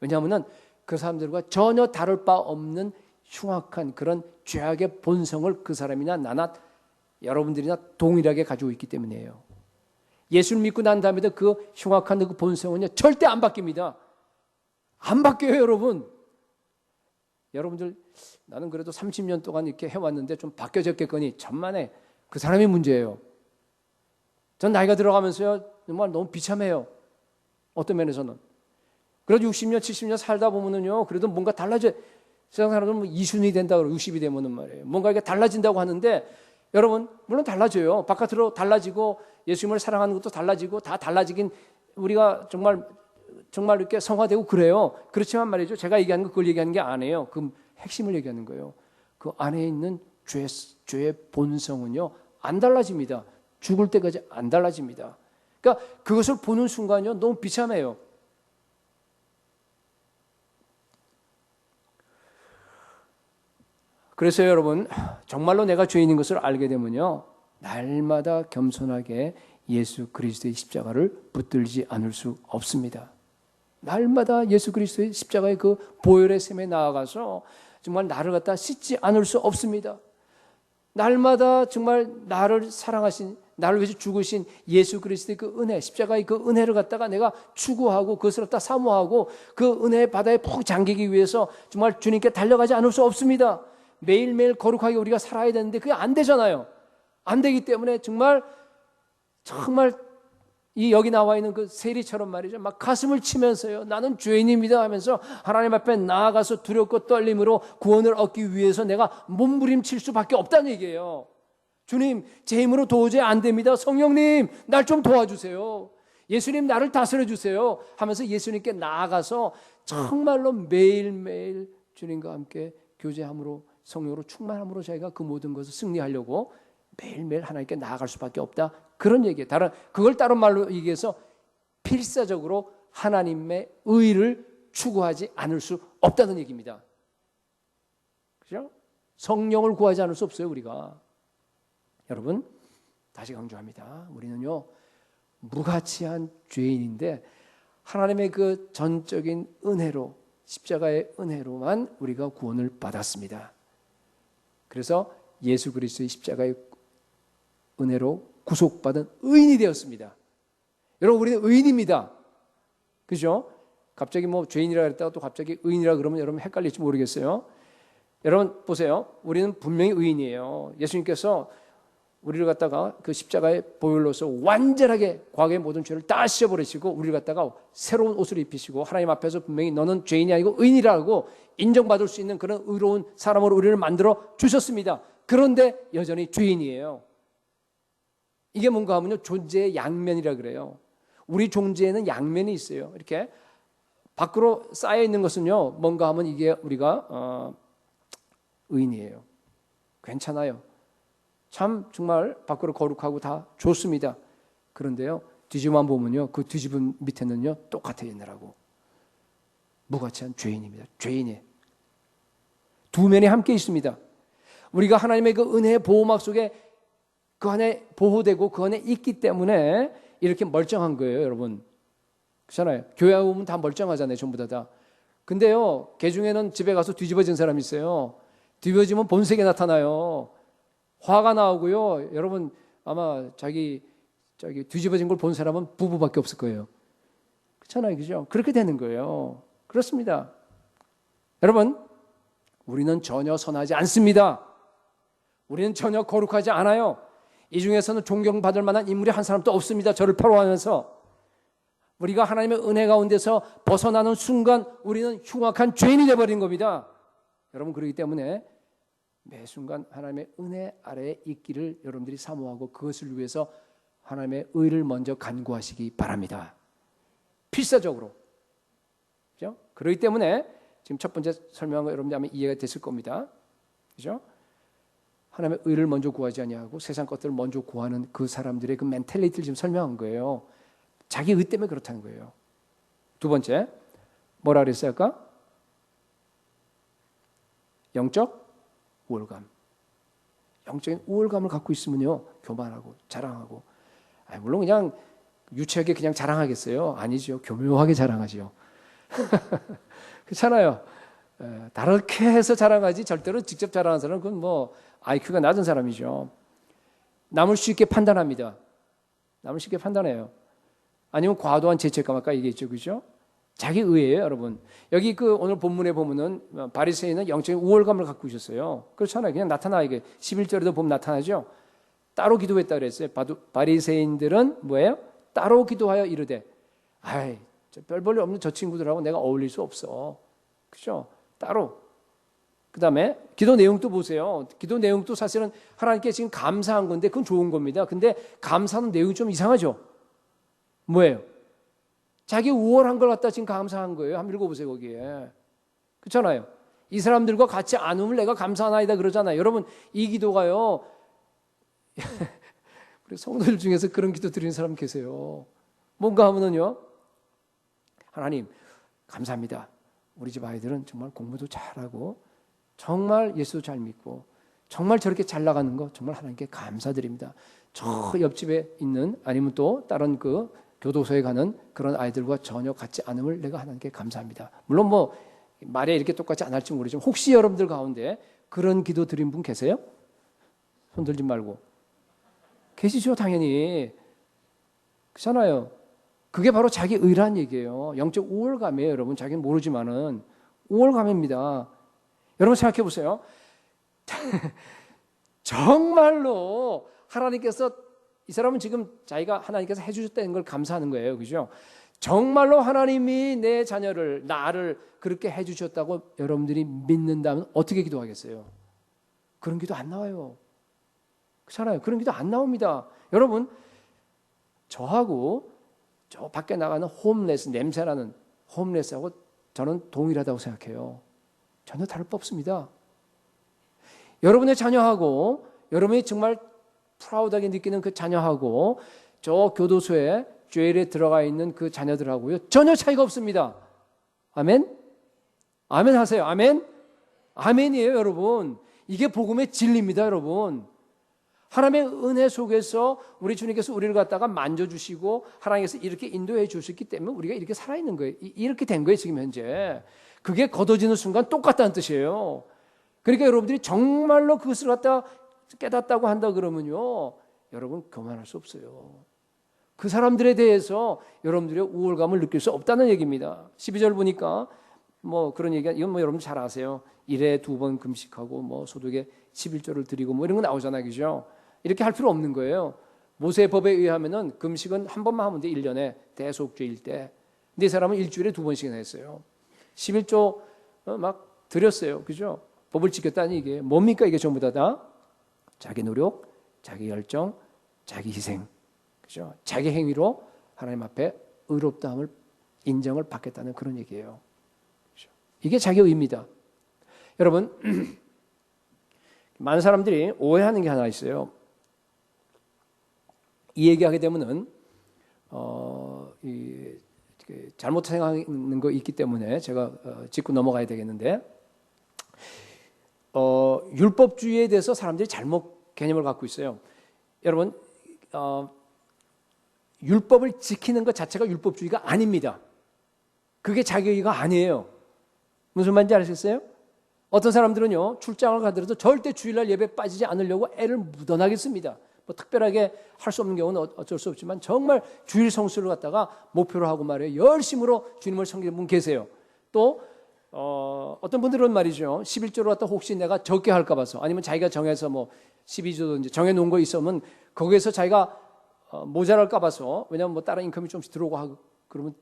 왜냐하면 그 사람들과 전혀 다를 바 없는 흉악한 그런 죄악의 본성을 그 사람이나 나나 여러분들이나 동일하게 가지고 있기 때문이에요. 예수를 믿고 난 다음에도 그 흉악한 그 본성은요, 절대 안 바뀝니다. 안 바뀌어요, 여러분. 여러분들, 나는 그래도 30년 동안 이렇게 해왔는데 좀 바뀌어졌겠거니 천만에 그 사람이 문제예요. 전 나이가 들어가면서요, 정말 너무 비참해요. 어떤 면에서는. 그래도 60년, 70년 살다 보면은요, 그래도 뭔가 달라져. 세상 사람들은 뭐 이순이 된다 그러고 60이 되면은 말이에요. 뭔가 이게 달라진다고 하는데, 여러분, 물론 달라져요. 바깥으로 달라지고, 예수님을 사랑하는 것도 달라지고, 다 달라지긴 우리가 정말 이렇게 성화되고 그래요. 그렇지만 말이죠. 제가 얘기하는 거 그걸 얘기하는 게 아니에요. 그 핵심을 얘기하는 거예요. 그 안에 있는 죄의 본성은요, 안 달라집니다. 죽을 때까지 안 달라집니다. 그러니까 그것을 보는 순간요, 너무 비참해요. 그래서 여러분, 정말로 내가 죄인인 것을 알게 되면요, 날마다 겸손하게 예수 그리스도의 십자가를 붙들지 않을 수 없습니다. 날마다 예수 그리스도의 십자가의 그 보혈의 샘에 나아가서 정말 나를 갖다 씻지 않을 수 없습니다. 날마다 정말 나를 사랑하신, 나를 위해서 죽으신 예수 그리스도의 그 은혜, 십자가의 그 은혜를 갖다가 내가 추구하고 그것을 갖다 사모하고 그 은혜의 바다에 푹 잠기기 위해서 정말 주님께 달려가지 않을 수 없습니다. 매일매일 거룩하게 우리가 살아야 되는데 그게 안 되잖아요. 안 되기 때문에 정말 이 여기 나와 있는 그 세리처럼 말이죠. 막 가슴을 치면서요, 나는 죄인입니다 하면서 하나님 앞에 나아가서 두렵고 떨림으로 구원을 얻기 위해서 내가 몸부림칠 수밖에 없다는 얘기예요. 주님, 제 힘으로 도저히 안 됩니다. 성령님, 날 좀 도와주세요. 예수님, 나를 다스려 주세요 하면서 예수님께 나아가서 정말로 매일매일 주님과 함께 교제함으로, 성령으로 충만함으로 저희가 그 모든 것을 승리하려고 매일매일 하나님께 나아갈 수밖에 없다. 그런 얘기예요. 그걸 다른 말로 얘기해서 필사적으로 하나님의 의를 추구하지 않을 수 없다는 얘기입니다. 그죠? 성령을 구하지 않을 수 없어요, 우리가. 여러분, 다시 강조합니다. 우리는요, 무가치한 죄인인데 하나님의 그 전적인 은혜로, 십자가의 은혜로만 우리가 구원을 받았습니다. 그래서 예수 그리스도의 십자가의 은혜로 구속받은 의인이 되었습니다. 여러분, 우리는 의인입니다. 그죠? 갑자기 뭐 죄인이라 그랬다가 또 갑자기 의인이라 그러면 여러분 헷갈릴지 모르겠어요. 여러분 보세요. 우리는 분명히 의인이에요. 예수님께서 우리를 갖다가 그 십자가의 보혈로서 완전하게 과거의 모든 죄를 다 씻어버리시고 우리를 갖다가 새로운 옷을 입히시고 하나님 앞에서 분명히 너는 죄인이 아니고 의인이라고 인정받을 수 있는 그런 의로운 사람으로 우리를 만들어 주셨습니다. 그런데 여전히 죄인이에요. 이게 뭔가 하면요, 존재의 양면이라 그래요. 우리 존재에는 양면이 있어요. 이렇게 밖으로 쌓여 있는 것은요, 뭔가 하면 이게 우리가 의인이에요. 괜찮아요. 참 정말 밖으로 거룩하고 다 좋습니다. 그런데요, 뒤집어만 보면요, 그 뒤집은 밑에는요 똑같아 있느라고 무가치한 죄인입니다. 죄인이 두 면이 함께 있습니다. 우리가 하나님의 그 은혜의 보호막 속에 그 안에 보호되고 그 안에 있기 때문에 이렇게 멀쩡한 거예요, 여러분. 그렇잖아요. 교회 오면 다 멀쩡하잖아요, 전부 다. 근데요, 개 중에는 집에 가서 뒤집어진 사람이 있어요. 뒤집어지면 본색이 나타나요. 화가 나오고요. 여러분 아마 자기 뒤집어진 걸 본 사람은 부부밖에 없을 거예요. 그렇잖아요, 그죠? 그렇게 되는 거예요. 그렇습니다. 여러분, 우리는 전혀 선하지 않습니다. 우리는 전혀 거룩하지 않아요. 이 중에서는 존경받을 만한 인물이 한 사람도 없습니다. 저를 포함하면서 우리가 하나님의 은혜 가운데서 벗어나는 순간 우리는 흉악한 죄인이 되어버린 겁니다. 여러분, 그렇기 때문에 매 순간 하나님의 은혜 아래에 있기를 여러분들이 사모하고 그것을 위해서 하나님의 의를 먼저 간구하시기 바랍니다. 필사적으로. 그죠? 그렇기 때문에 지금 첫 번째 설명한 거 여러분들 아마 이해가 됐을 겁니다. 그죠? 하나님의 의를 먼저 구하지 아니하고 세상 것들을 먼저 구하는 그 사람들의 그 멘탈리티를 지금 설명한 거예요. 자기 의 때문에 그렇다는 거예요. 두 번째, 뭐라 그랬어요 아까? 영적 우월감. 영적인 우월감을 갖고 있으면요, 교만하고 자랑하고, 물론 그냥 유치하게 그냥 자랑하겠어요? 아니죠. 교묘하게 자랑하죠. 그렇잖아요. 다르게 해서 자랑하지 절대로 직접 자랑하는 사람은 그건 뭐 IQ가 낮은 사람이죠. 남을 쉽게 판단합니다. 남을 쉽게 판단해요. 아니면 과도한 죄책감, 아까 얘기했죠, 그죠? 자기 의예요, 여러분. 여기 그 오늘 본문에 보면은 바리새인은 영적인 우월감을 갖고 있었어요. 그렇잖아요. 그냥 나타나 이게 11절에도 보면 나타나죠. 따로 기도했다 그랬어요. 바리새인들은 뭐예요? 따로 기도하여 이르되, 별 볼일 없는 저 친구들하고 내가 어울릴 수 없어. 그죠? 따로. 그 다음에 기도 내용도 보세요. 기도 내용도 사실은 하나님께 지금 감사한 건데 그건 좋은 겁니다. 근데 감사하는 내용이 좀 이상하죠. 뭐예요? 자기 우월한 걸 갖다 지금 감사한 거예요. 한번 읽어보세요, 거기에. 그렇잖아요. 이 사람들과 같이 안음을 내가 감사하나이다 그러잖아요. 여러분, 이 기도가요. 우리 성도들 중에서 그런 기도 드리는 사람 계세요. 뭔가 하면은요, 하나님, 감사합니다. 우리 집 아이들은 정말 공부도 잘하고, 정말 예수도 잘 믿고, 정말 저렇게 잘 나가는 거 정말 하나님께 감사드립니다. 저 옆집에 있는, 아니면 또 다른 그 교도소에 가는 그런 아이들과 전혀 같지 않음을 내가 하나님께 감사합니다. 물론 뭐 말에 이렇게 똑같지 않을지 모르지만 혹시 여러분들 가운데 그런 기도 드린 분 계세요? 손 들지 말고. 계시죠, 당연히. 그렇잖아요. 그게 바로 자기 의란 얘기예요. 영적 우월감이에요, 여러분. 자기는 모르지만은 우월감입니다. 여러분 생각해 보세요. 정말로 하나님께서, 이 사람은 지금 자기가 하나님께서 해주셨다는 걸 감사하는 거예요. 그죠? 정말로 하나님이 내 자녀를, 나를 그렇게 해주셨다고 여러분들이 믿는다면 어떻게 기도하겠어요? 그런 기도 안 나와요. 그렇잖아요. 그런 기도 안 나옵니다. 여러분, 저하고 저 밖에 나가는 홈레스, 냄새나는 홈레스하고 저는 동일하다고 생각해요. 전혀 다를 바 없습니다. 여러분의 자녀하고, 여러분이 정말 프라우드하게 느끼는 그 자녀하고 저 교도소에 죄일에 들어가 있는 그 자녀들하고요, 전혀 차이가 없습니다. 아멘? 아멘 하세요. 아멘? 아멘이에요, 여러분. 이게 복음의 진리입니다, 여러분. 하나님의 은혜 속에서 우리 주님께서 우리를 갖다가 만져주시고 하나님께서 이렇게 인도해 주셨기 때문에 우리가 이렇게 살아있는 거예요. 이렇게 된 거예요, 지금 현재. 그게 걷어지는 순간 똑같다는 뜻이에요. 그러니까 여러분들이 정말로 그것을 갖다 깨닫다고 한다 그러면요, 여러분 교만할 수 없어요. 그 사람들에 대해서 여러분들의 우월감을 느낄 수 없다는 얘기입니다. 12절 보니까 뭐 그런 얘기가 이건 뭐 여러분 잘 아세요. 일에 2번 금식하고 뭐 소득에 11조를 드리고 뭐 이런 거 나오잖아요. 그죠? 이렇게 할 필요 없는 거예요. 모세의 법에 의하면은 금식은 한 번만 하면 돼. 1년에 대속죄일 때. 근데 이 사람은 일주일에 2번씩이나 했어요. 11조 막 드렸어요. 그죠? 법을 지켰다는 이게 뭡니까? 이게 전부 다 자기 노력, 자기 열정, 자기 희생. 그죠? 자기 행위로 하나님 앞에 의롭다함을 인정을 받겠다는 그런 얘기예요. 그죠? 이게 자기 의입니다. 여러분, 많은 사람들이 오해하는 게 하나 있어요. 이 얘기하게 되면은 잘못 생각하는 거 있기 때문에 제가 짚고 넘어가야 되겠는데, 율법주의에 대해서 사람들이 잘못 개념을 갖고 있어요. 여러분, 율법을 지키는 것 자체가 율법주의가 아닙니다. 그게 자기의가 아니에요. 무슨 말인지 아시겠어요? 어떤 사람들은요, 출장을 가더라도 절대 주일날 예배 빠지지 않으려고 애를 묻어나게 씁니다. 뭐 특별하게 할 수 없는 경우는 어쩔 수 없지만 정말 주일 성수를 갖다가 목표로 하고 말이에요. 열심으로 주님을 섬기는 분 계세요. 또 어떤 분들은 말이죠, 11조를 갖다 혹시 내가 적게 할까 봐서, 아니면 자기가 정해서 뭐 12조든지 정해놓은 거 있으면 거기에서 자기가 모자랄까 봐서, 왜냐하면 뭐 다른 인컴이 좀씩 들어오고 하고 그러면,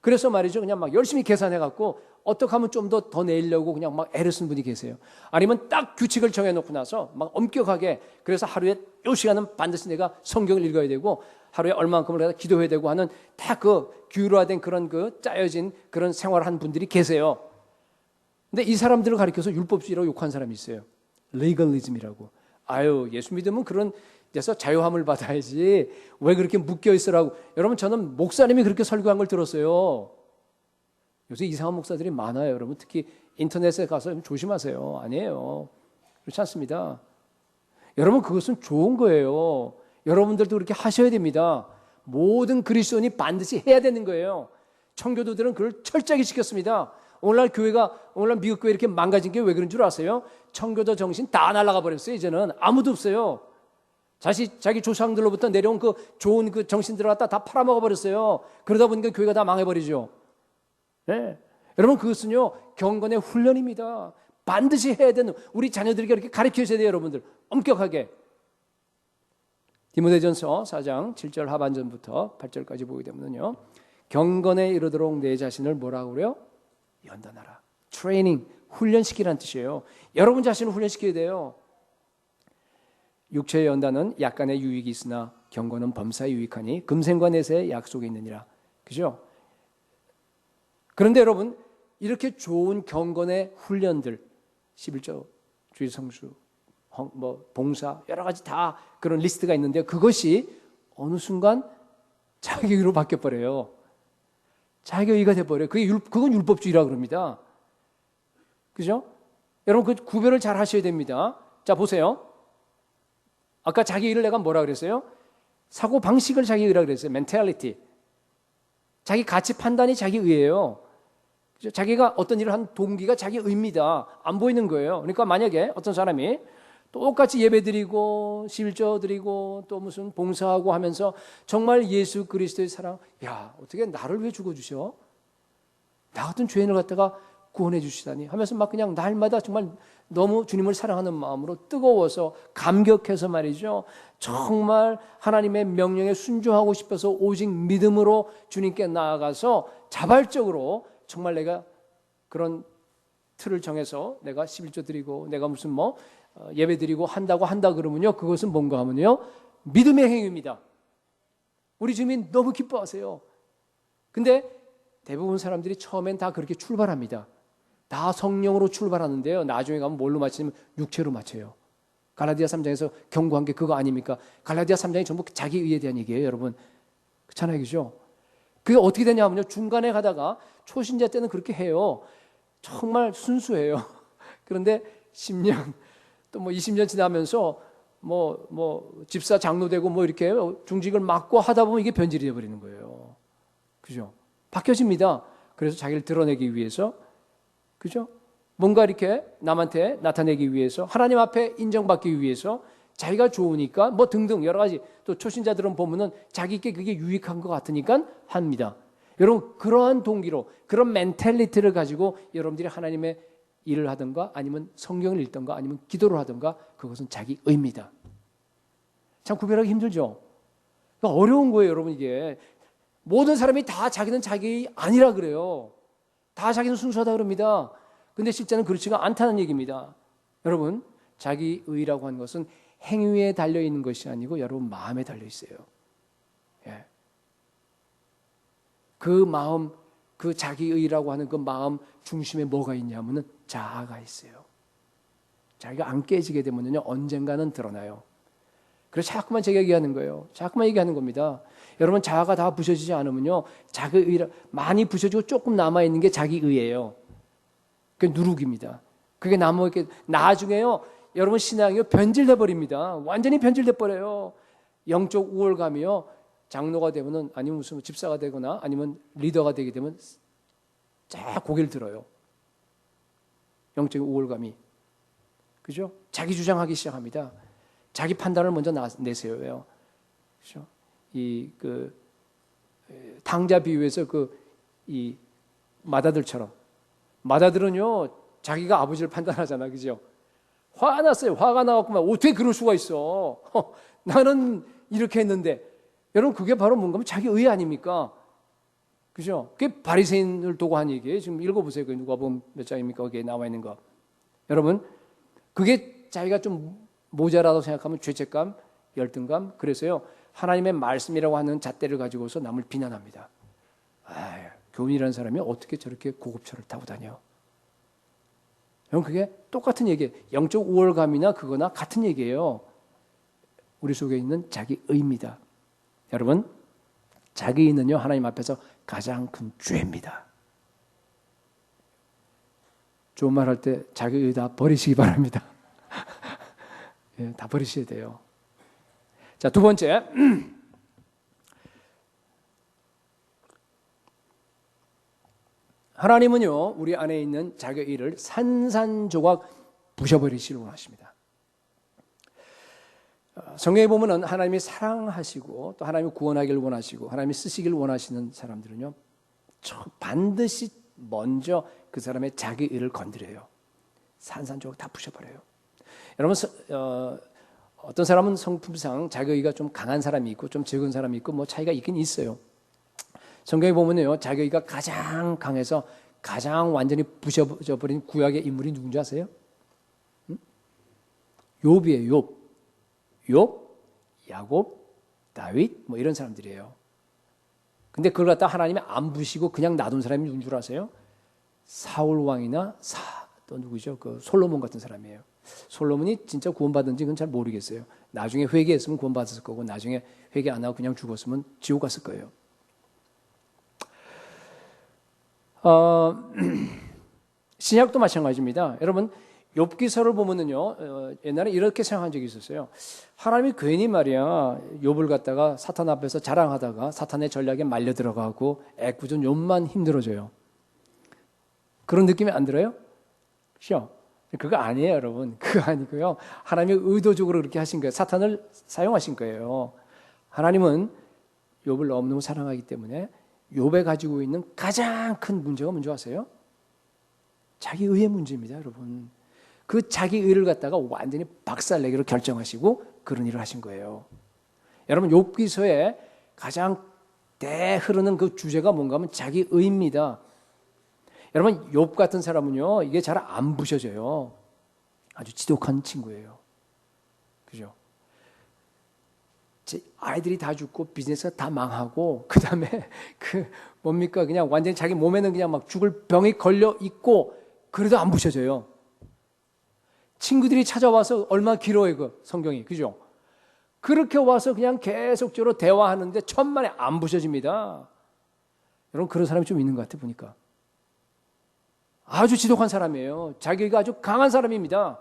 그래서 말이죠, 그냥 막 열심히 계산해갖고 어떻게 하면 좀 더 내려고 그냥 막 애를 쓴 분이 계세요. 아니면 딱 규칙을 정해놓고 나서 막 엄격하게, 그래서 하루에 요 시간은 반드시 내가 성경을 읽어야 되고 하루에 얼마만큼을 해서 기도해야 되고 하는 다 그 규율화된 그런 그 짜여진 그런 생활을 한 분들이 계세요. 근데 이 사람들을 가리켜서 율법주의라고 욕한 사람이 있어요. 레이걸리즘이라고. 아유, 예수 믿으면 그런 데서 자유함을 받아야지 왜 그렇게 묶여 있으라고. 여러분, 저는 목사님이 그렇게 설교한 걸 들었어요. 요새 이상한 목사들이 많아요. 여러분, 특히 인터넷에 가서 조심하세요. 아니에요. 그렇지 않습니다. 여러분, 그것은 좋은 거예요. 여러분들도 그렇게 하셔야 됩니다. 모든 그리스도인이 반드시 해야 되는 거예요. 청교도들은 그걸 철저하게 지켰습니다. 오늘날 미국 교회 이렇게 망가진 게 왜 그런 줄 아세요? 청교도 정신 다 날아가 버렸어요. 이제는 아무도 없어요. 자기 조상들로부터 내려온 그 좋은 그 정신들을 갖다 다 팔아먹어 버렸어요. 그러다 보니까 교회가 다 망해버리죠. 네. 여러분, 그것은요, 경건의 훈련입니다. 반드시 해야 되는, 우리 자녀들에게 이렇게 가르쳐 주셔야 돼요. 여러분들 엄격하게. 디모데전서 4장 7절 하반전부터 8절까지 보게 되면요, 경건에 이르도록 내 자신을 뭐라고 그래요? 연단하라. 트레이닝, 훈련시키라는 뜻이에요. 여러분 자신을 훈련시켜야 돼요. 육체의 연단은 약간의 유익이 있으나 경건은 범사에 유익하니 금생과 내세에 약속이 있느니라. 그죠? 그런데 여러분, 이렇게 좋은 경건의 훈련들, 11조, 주일 성수, 뭐 봉사, 여러 가지 다 그런 리스트가 있는데요, 그것이 어느 순간 자기의로 바뀌어버려요. 자기의가 돼버려요. 그건 율법주의라고 그럽니다. 그죠? 여러분, 그 구별을 잘 하셔야 됩니다. 자, 보세요. 아까 자기의를 내가 뭐라 그랬어요? 사고 방식을 자기의라 그랬어요. 멘탈리티. 자기 가치 판단이 자기의예요. 자기가 어떤 일을 한 동기가 자기의입니다. 안 보이는 거예요. 그러니까 만약에 어떤 사람이 똑같이 예배드리고 11조 드리고 또 무슨 봉사하고 하면서 정말 예수 그리스도의 사랑, 야, 어떻게 나를 왜 죽어주셔? 나 같은 죄인을 갖다가 구원해 주시다니 하면서 막 그냥 날마다 정말 너무 주님을 사랑하는 마음으로 뜨거워서 감격해서 말이죠, 정말 하나님의 명령에 순종하고 싶어서 오직 믿음으로 주님께 나아가서 자발적으로 정말 내가 그런 틀을 정해서 내가 11조 드리고 내가 무슨 뭐 예배 드리고 한다 그러면요, 그것은 뭔가 하면요, 믿음의 행위입니다. 우리 주님 너무 기뻐하세요. 근데 대부분 사람들이 처음엔 다 그렇게 출발합니다. 다 성령으로 출발하는데요, 나중에 가면 뭘로 마치냐면 육체로 마쳐요. 갈라디아 3장에서 경고한 게 그거 아닙니까? 갈라디아 3장이 전부 자기의에 대한 얘기예요. 여러분, 그렇잖아요. 그죠? 그게 어떻게 되냐 하면요, 중간에 가다가 초신자 때는 그렇게 해요. 정말 순수해요. 그런데 10년 또 뭐 20년 지나면서 뭐 집사 장로 되고 뭐 이렇게 중직을 맡고 하다 보면 이게 변질이 되어 버리는 거예요. 그죠? 바뀌어집니다. 그래서 자기를 드러내기 위해서, 그죠? 뭔가 이렇게 남한테 나타내기 위해서, 하나님 앞에 인정받기 위해서, 자기가 좋으니까 뭐 등등 여러 가지, 또 초신자들은 보면은 자기께 그게 유익한 것 같으니까 합니다. 여러분 그러한 동기로 그런 멘탈리티를 가지고 여러분들이 하나님의 일을 하든가 아니면 성경을 읽든가 아니면 기도를 하든가 그것은 자기 의입니다. 참 구별하기 힘들죠. 그러니까 어려운 거예요, 여러분. 이게 모든 사람이 다 자기는 자기 아니라 그래요. 다 자기는 순수하다 그럽니다. 근데 실제는 그렇지가 않다는 얘기입니다. 여러분, 자기 의라고 하는 것은 행위에 달려 있는 것이 아니고 여러분 마음에 달려 있어요. 예. 그 마음, 그 자기 의라고 하는 그 마음 중심에 뭐가 있냐면은 자아가 있어요. 자기가 안 깨지게 되면요 언젠가는 드러나요. 그래서 자꾸만 제가 얘기하는 거예요. 자꾸만 얘기하는 겁니다. 여러분 자아가 다 부셔지지 않으면요 자기 의 많이 부셔지고 조금 남아 있는 게 자기 의예요. 그게 누룩입니다. 그게 이렇게 나중에요 여러분 신앙이요 변질돼 버립니다. 완전히 변질돼 버려요. 영적 우월감이요 장로가 되면은 아니면 무슨 집사가 되거나 아니면 리더가 되게 되면 쫙 고개를 들어요. 영적 우월감이 그죠? 자기 주장하기 시작합니다. 자기 판단을 먼저 내세워요. 그죠? 탕자 비유에서 이 마다들처럼 마다들은요 자기가 아버지를 판단하잖아, 그죠? 화났어요. 화가 나갖고만 어떻게 그럴 수가 있어? 나는 이렇게 했는데 여러분 그게 바로 뭔가 자기 의 아닙니까? 그죠? 그게 바리새인을 두고 한 얘기예요. 지금 읽어보세요. 그 누가복음 몇 장입니까? 거기에 나와 있는 거. 여러분 그게 자기가 좀 모자라다고 생각하면 죄책감, 열등감. 그래서요 하나님의 말씀이라고 하는 잣대를 가지고서 남을 비난합니다. 교훈이라는 사람이 어떻게 저렇게 고급차를 타고 다녀? 여러분 그게 똑같은 얘기예요. 영적 우월감이나 그거나 같은 얘기예요. 우리 속에 있는 자기 의입니다. 여러분 자기 의는요 하나님 앞에서 가장 큰 죄입니다. 좋은 말 할 때 자기 의 다 버리시기 바랍니다. 예, 다 버리셔야 돼요. 자, 두 번째. 하나님은요, 우리 안에 있는 자기 의를 산산조각 부셔버리시길 원하십니다. 성경에 보면은 하나님이 사랑하시고 또 하나님이 구원하기를 원하시고 하나님이 쓰시기를 원하시는 사람들은요, 반드시 먼저 그 사람의 자기 의를 건드려요. 산산조각 다 부셔버려요. 여러분, 어떤 사람은 성품상 자기의가 좀 강한 사람이 있고 좀 적은 사람이 있고 뭐 차이가 있긴 있어요. 성경에 보면요, 자기의가 가장 강해서 가장 완전히 부셔져버린 구약의 인물이 누군지 아세요? 욥이에요. 욥, 야곱, 다윗 뭐 이런 사람들이에요. 근데 그걸 갖다 하나님이 안 부시고 그냥 놔둔 사람이 누군 줄 아세요? 사울 왕이나 또 누구죠? 그 솔로몬 같은 사람이에요. 솔로몬이 진짜 구원받은지 그건 잘 모르겠어요. 나중에 회개했으면 구원받았을 거고 나중에 회개 안 하고 그냥 죽었으면 지옥 갔을 거예요. 신약도 마찬가지입니다. 여러분 욥기서를 보면은요 옛날에 이렇게 생각한 적이 있었어요. 하나님이 괜히 말이야 욥을 갖다가 사탄 앞에서 자랑하다가 사탄의 전략에 말려 들어가고 애꿎은 욥만 힘들어져요. 그런 느낌이 안 들어요? 그렇죠? 그거 아니에요, 여러분. 그거 아니고요. 하나님이 의도적으로 그렇게 하신 거예요. 사탄을 사용하신 거예요. 하나님은 욥을 너무너무 사랑하기 때문에 욥에 가지고 있는 가장 큰 문제가 뭔지 아세요? 자기 의의 문제입니다, 여러분. 그 자기 의를 갖다가 완전히 박살내기로 결정하시고 그런 일을 하신 거예요. 여러분 욥기서에 가장 대흐르는 그 주제가 뭔가 하면 자기 의입니다. 여러분 욥 같은 사람은요 이게 잘 안 부셔져요. 아주 지독한 친구예요. 그죠? 아이들이 다 죽고 비즈니스가 다 망하고 그 다음에 뭡니까 그냥 완전히 자기 몸에는 그냥 막 죽을 병이 걸려 있고 그래도 안 부셔져요. 친구들이 찾아와서 얼마나 길어요 그 성경이. 그죠? 그렇게 와서 그냥 계속적으로 대화하는데 천만에 안 부셔집니다. 여러분 그런 사람이 좀 있는 것 같아 보니까. 아주 지독한 사람이에요. 자기가 아주 강한 사람입니다.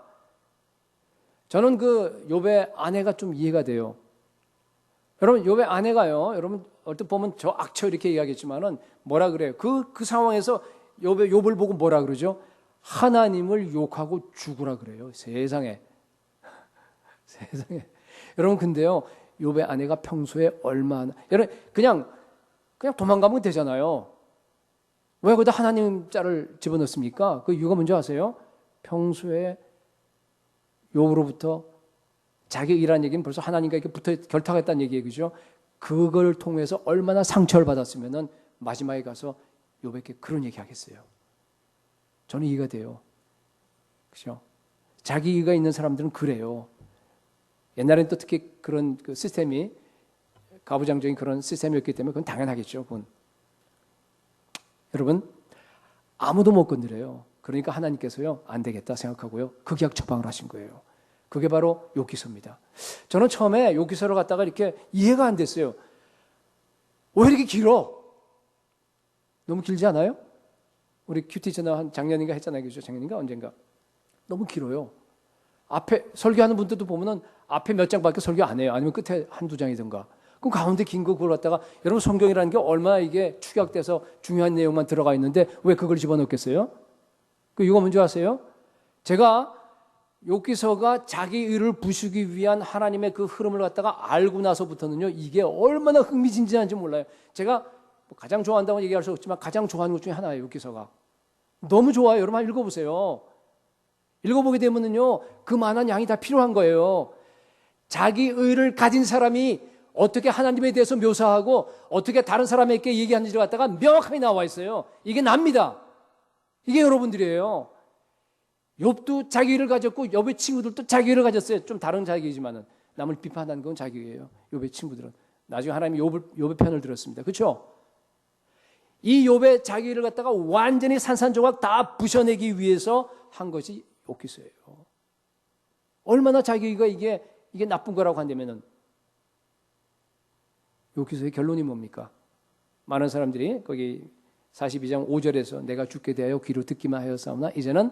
저는 그 욥의 아내가 좀 이해가 돼요. 여러분 욥의 아내가요. 여러분 얼핏 보면 저 악처 이렇게 얘기하겠지만은 뭐라 그래요? 그 상황에서 욥을 보고 뭐라 그러죠? 하나님을 욕하고 죽으라 그래요. 세상에. 세상에. 여러분 근데요. 욥의 아내가 평소에 얼마나 여러분 그냥 그냥 도망가면 되잖아요. 왜 거기다 하나님 자를 집어넣습니까? 그 이유가 뭔지 아세요? 평소에 욥으로부터 자기 의라는 얘기는 벌써 하나님과 이렇게 붙어 결탁했다는 얘기예요. 그죠? 그걸 통해서 얼마나 상처를 받았으면은 마지막에 가서 욥에게 그런 얘기 하겠어요. 저는 이해가 돼요. 그죠? 자기 의가 있는 사람들은 그래요. 옛날엔 또 특히 그런 그 시스템이 가부장적인 그런 시스템이었기 때문에 그건 당연하겠죠. 그건. 여러분, 아무도 못 건드려요. 그러니까 하나님께서요, 안 되겠다 생각하고요, 극약 처방을 하신 거예요. 그게 바로 욥기서입니다. 저는 처음에 욥기서를 갖다가 이렇게 이해가 안 됐어요. 왜 이렇게 길어? 너무 길지 않아요? 우리 큐티 전화 한 작년인가 했잖아요. 그죠? 작년인가 언젠가. 너무 길어요. 앞에 설교하는 분들도 보면은 앞에 몇 장밖에 설교 안 해요. 아니면 끝에 한두 장이든가. 그럼 가운데 긴 거 그걸 갖다가 여러분 성경이라는 게 얼마나 이게 축약돼서 중요한 내용만 들어가 있는데 왜 그걸 집어넣겠어요? 그 이거 뭔지 아세요? 제가 욥기서가 자기 의를 부수기 위한 하나님의 그 흐름을 갖다가 알고 나서부터는요, 이게 얼마나 흥미진진한지 몰라요. 제가 가장 좋아한다고 얘기할 수 없지만 가장 좋아하는 것 중에 하나예요, 욥기서가. 너무 좋아요. 여러분 한번 읽어보세요. 읽어보게 되면은요, 그 만한 양이 다 필요한 거예요. 자기 의를 가진 사람이 어떻게 하나님에 대해서 묘사하고 어떻게 다른 사람에게 얘기하는지를 갖다가 명확하게 나와 있어요. 이게 납니다. 이게 여러분들이에요. 욥도 자기를 가졌고 욥의 친구들도 자기를 가졌어요. 좀 다른 자기이지만은 남을 비판하는 건 자기예요. 욥의 친구들은 나중에 하나님이 욥의 편을 들었습니다. 그렇죠? 이 욥의 자기를 갖다가 완전히 산산조각 다 부셔내기 위해서 한 것이 욥기서예요. 얼마나 자기가 이게 나쁜 거라고 한다면은 욥기서의 결론이 뭡니까? 많은 사람들이 거기 42장 5절에서 내가 죽게 대하여 귀로 듣기만 하였사오나 이제는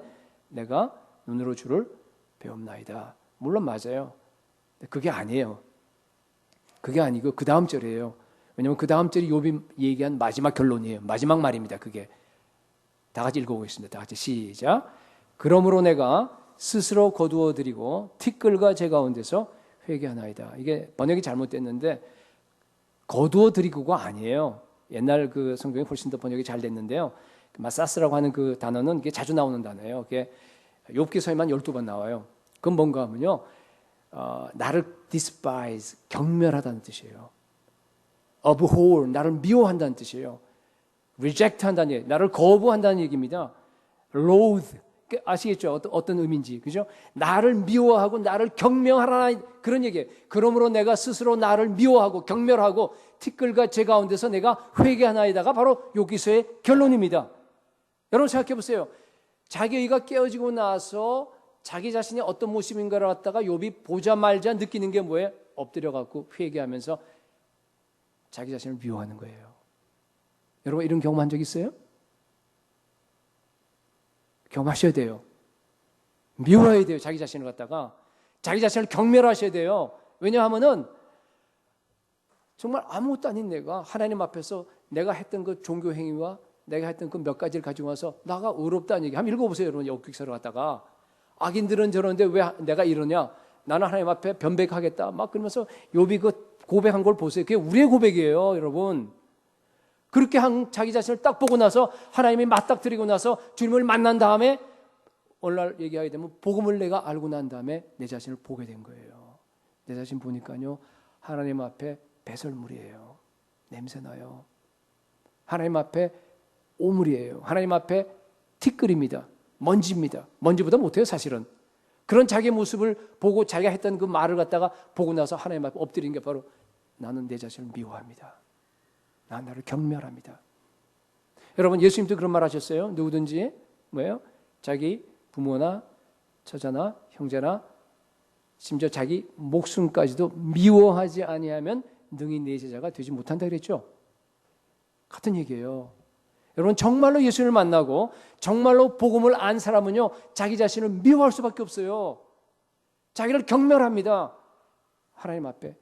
내가 눈으로 주를 배움나이다. 물론 맞아요. 그게 아니에요. 그게 아니고 그 다음 절이에요. 왜냐하면 그 다음 절이 욥이 얘기한 마지막 결론이에요. 마지막 말입니다. 그게. 다 같이 읽어보겠습니다. 다 같이 시작. 그러므로 내가 스스로 거두어드리고 티끌과 제 가운데서 회개하나이다. 이게 번역이 잘못됐는데 거두어드리고가 아니에요. 옛날 그 성경이 훨씬 더 번역이 잘 됐는데요. 마사스라고 하는 그 단어는 이게 자주 나오는 단어예요. 그게 욥기서에만 12번 나와요. 그건 뭔가 하면요, 나를 despise, 경멸하다는 뜻이에요. abhor, 나를 미워한다는 뜻이에요. reject 한다는 얘기, 나를 거부한다는 얘기입니다. loathe, 아시겠죠? 어떤 의미인지, 그죠? 나를 미워하고 나를 경멸하라, 그런 얘기예요. 그러므로 내가 스스로 나를 미워하고 경멸하고 티끌과 제 가운데서 내가 회개하나이다가 바로 욥기서의 결론입니다. 여러분 생각해 보세요. 자기 의가 깨어지고 나서 자기 자신이 어떤 모습인가를 갖다가 욥이 보자말자 느끼는 게 뭐예요? 엎드려 갖고 회개하면서 자기 자신을 미워하는 거예요. 여러분 이런 경험한 적 있어요? 경험하셔야 돼요. 미워해야 돼요. 자기 자신을 갖다가 자기 자신을 경멸하셔야 돼요. 왜냐하면은 정말 아무것도 아닌 내가 하나님 앞에서 내가 했던 그 종교 행위와 내가 했던 그 몇 가지를 가지고 와서 나가 의롭다는 얘기 한번 읽어보세요. 여러분 욥기서를 갖다가 악인들은 저러는데 왜 내가 이러냐, 나는 하나님 앞에 변백하겠다 막 그러면서 욥이 그 고백한 걸 보세요. 그게 우리의 고백이에요. 여러분 그렇게 한 자기 자신을 딱 보고 나서 하나님이 맞닥뜨리고 나서 주님을 만난 다음에 오늘날 얘기하게 되면 복음을 내가 알고 난 다음에 내 자신을 보게 된 거예요. 내 자신 보니까요 하나님 앞에 배설물이에요. 냄새나요. 하나님 앞에 오물이에요. 하나님 앞에 티끌입니다. 먼지입니다. 먼지보다 못해요 사실은. 그런 자기 모습을 보고 자기가 했던 그 말을 갖다가 보고 나서 하나님 앞에 엎드린 게 바로 나는 내 자신을 미워합니다. 나는 나를 경멸합니다. 여러분 예수님도 그런 말 하셨어요. 누구든지 뭐예요? 자기 부모나 처자나 형제나 심지어 자기 목숨까지도 미워하지 아니하면 능히 내 제자가 되지 못한다 그랬죠. 같은 얘기예요. 여러분 정말로 예수님을 만나고 정말로 복음을 안 사람은요 자기 자신을 미워할 수밖에 없어요. 자기를 경멸합니다. 하나님 앞에.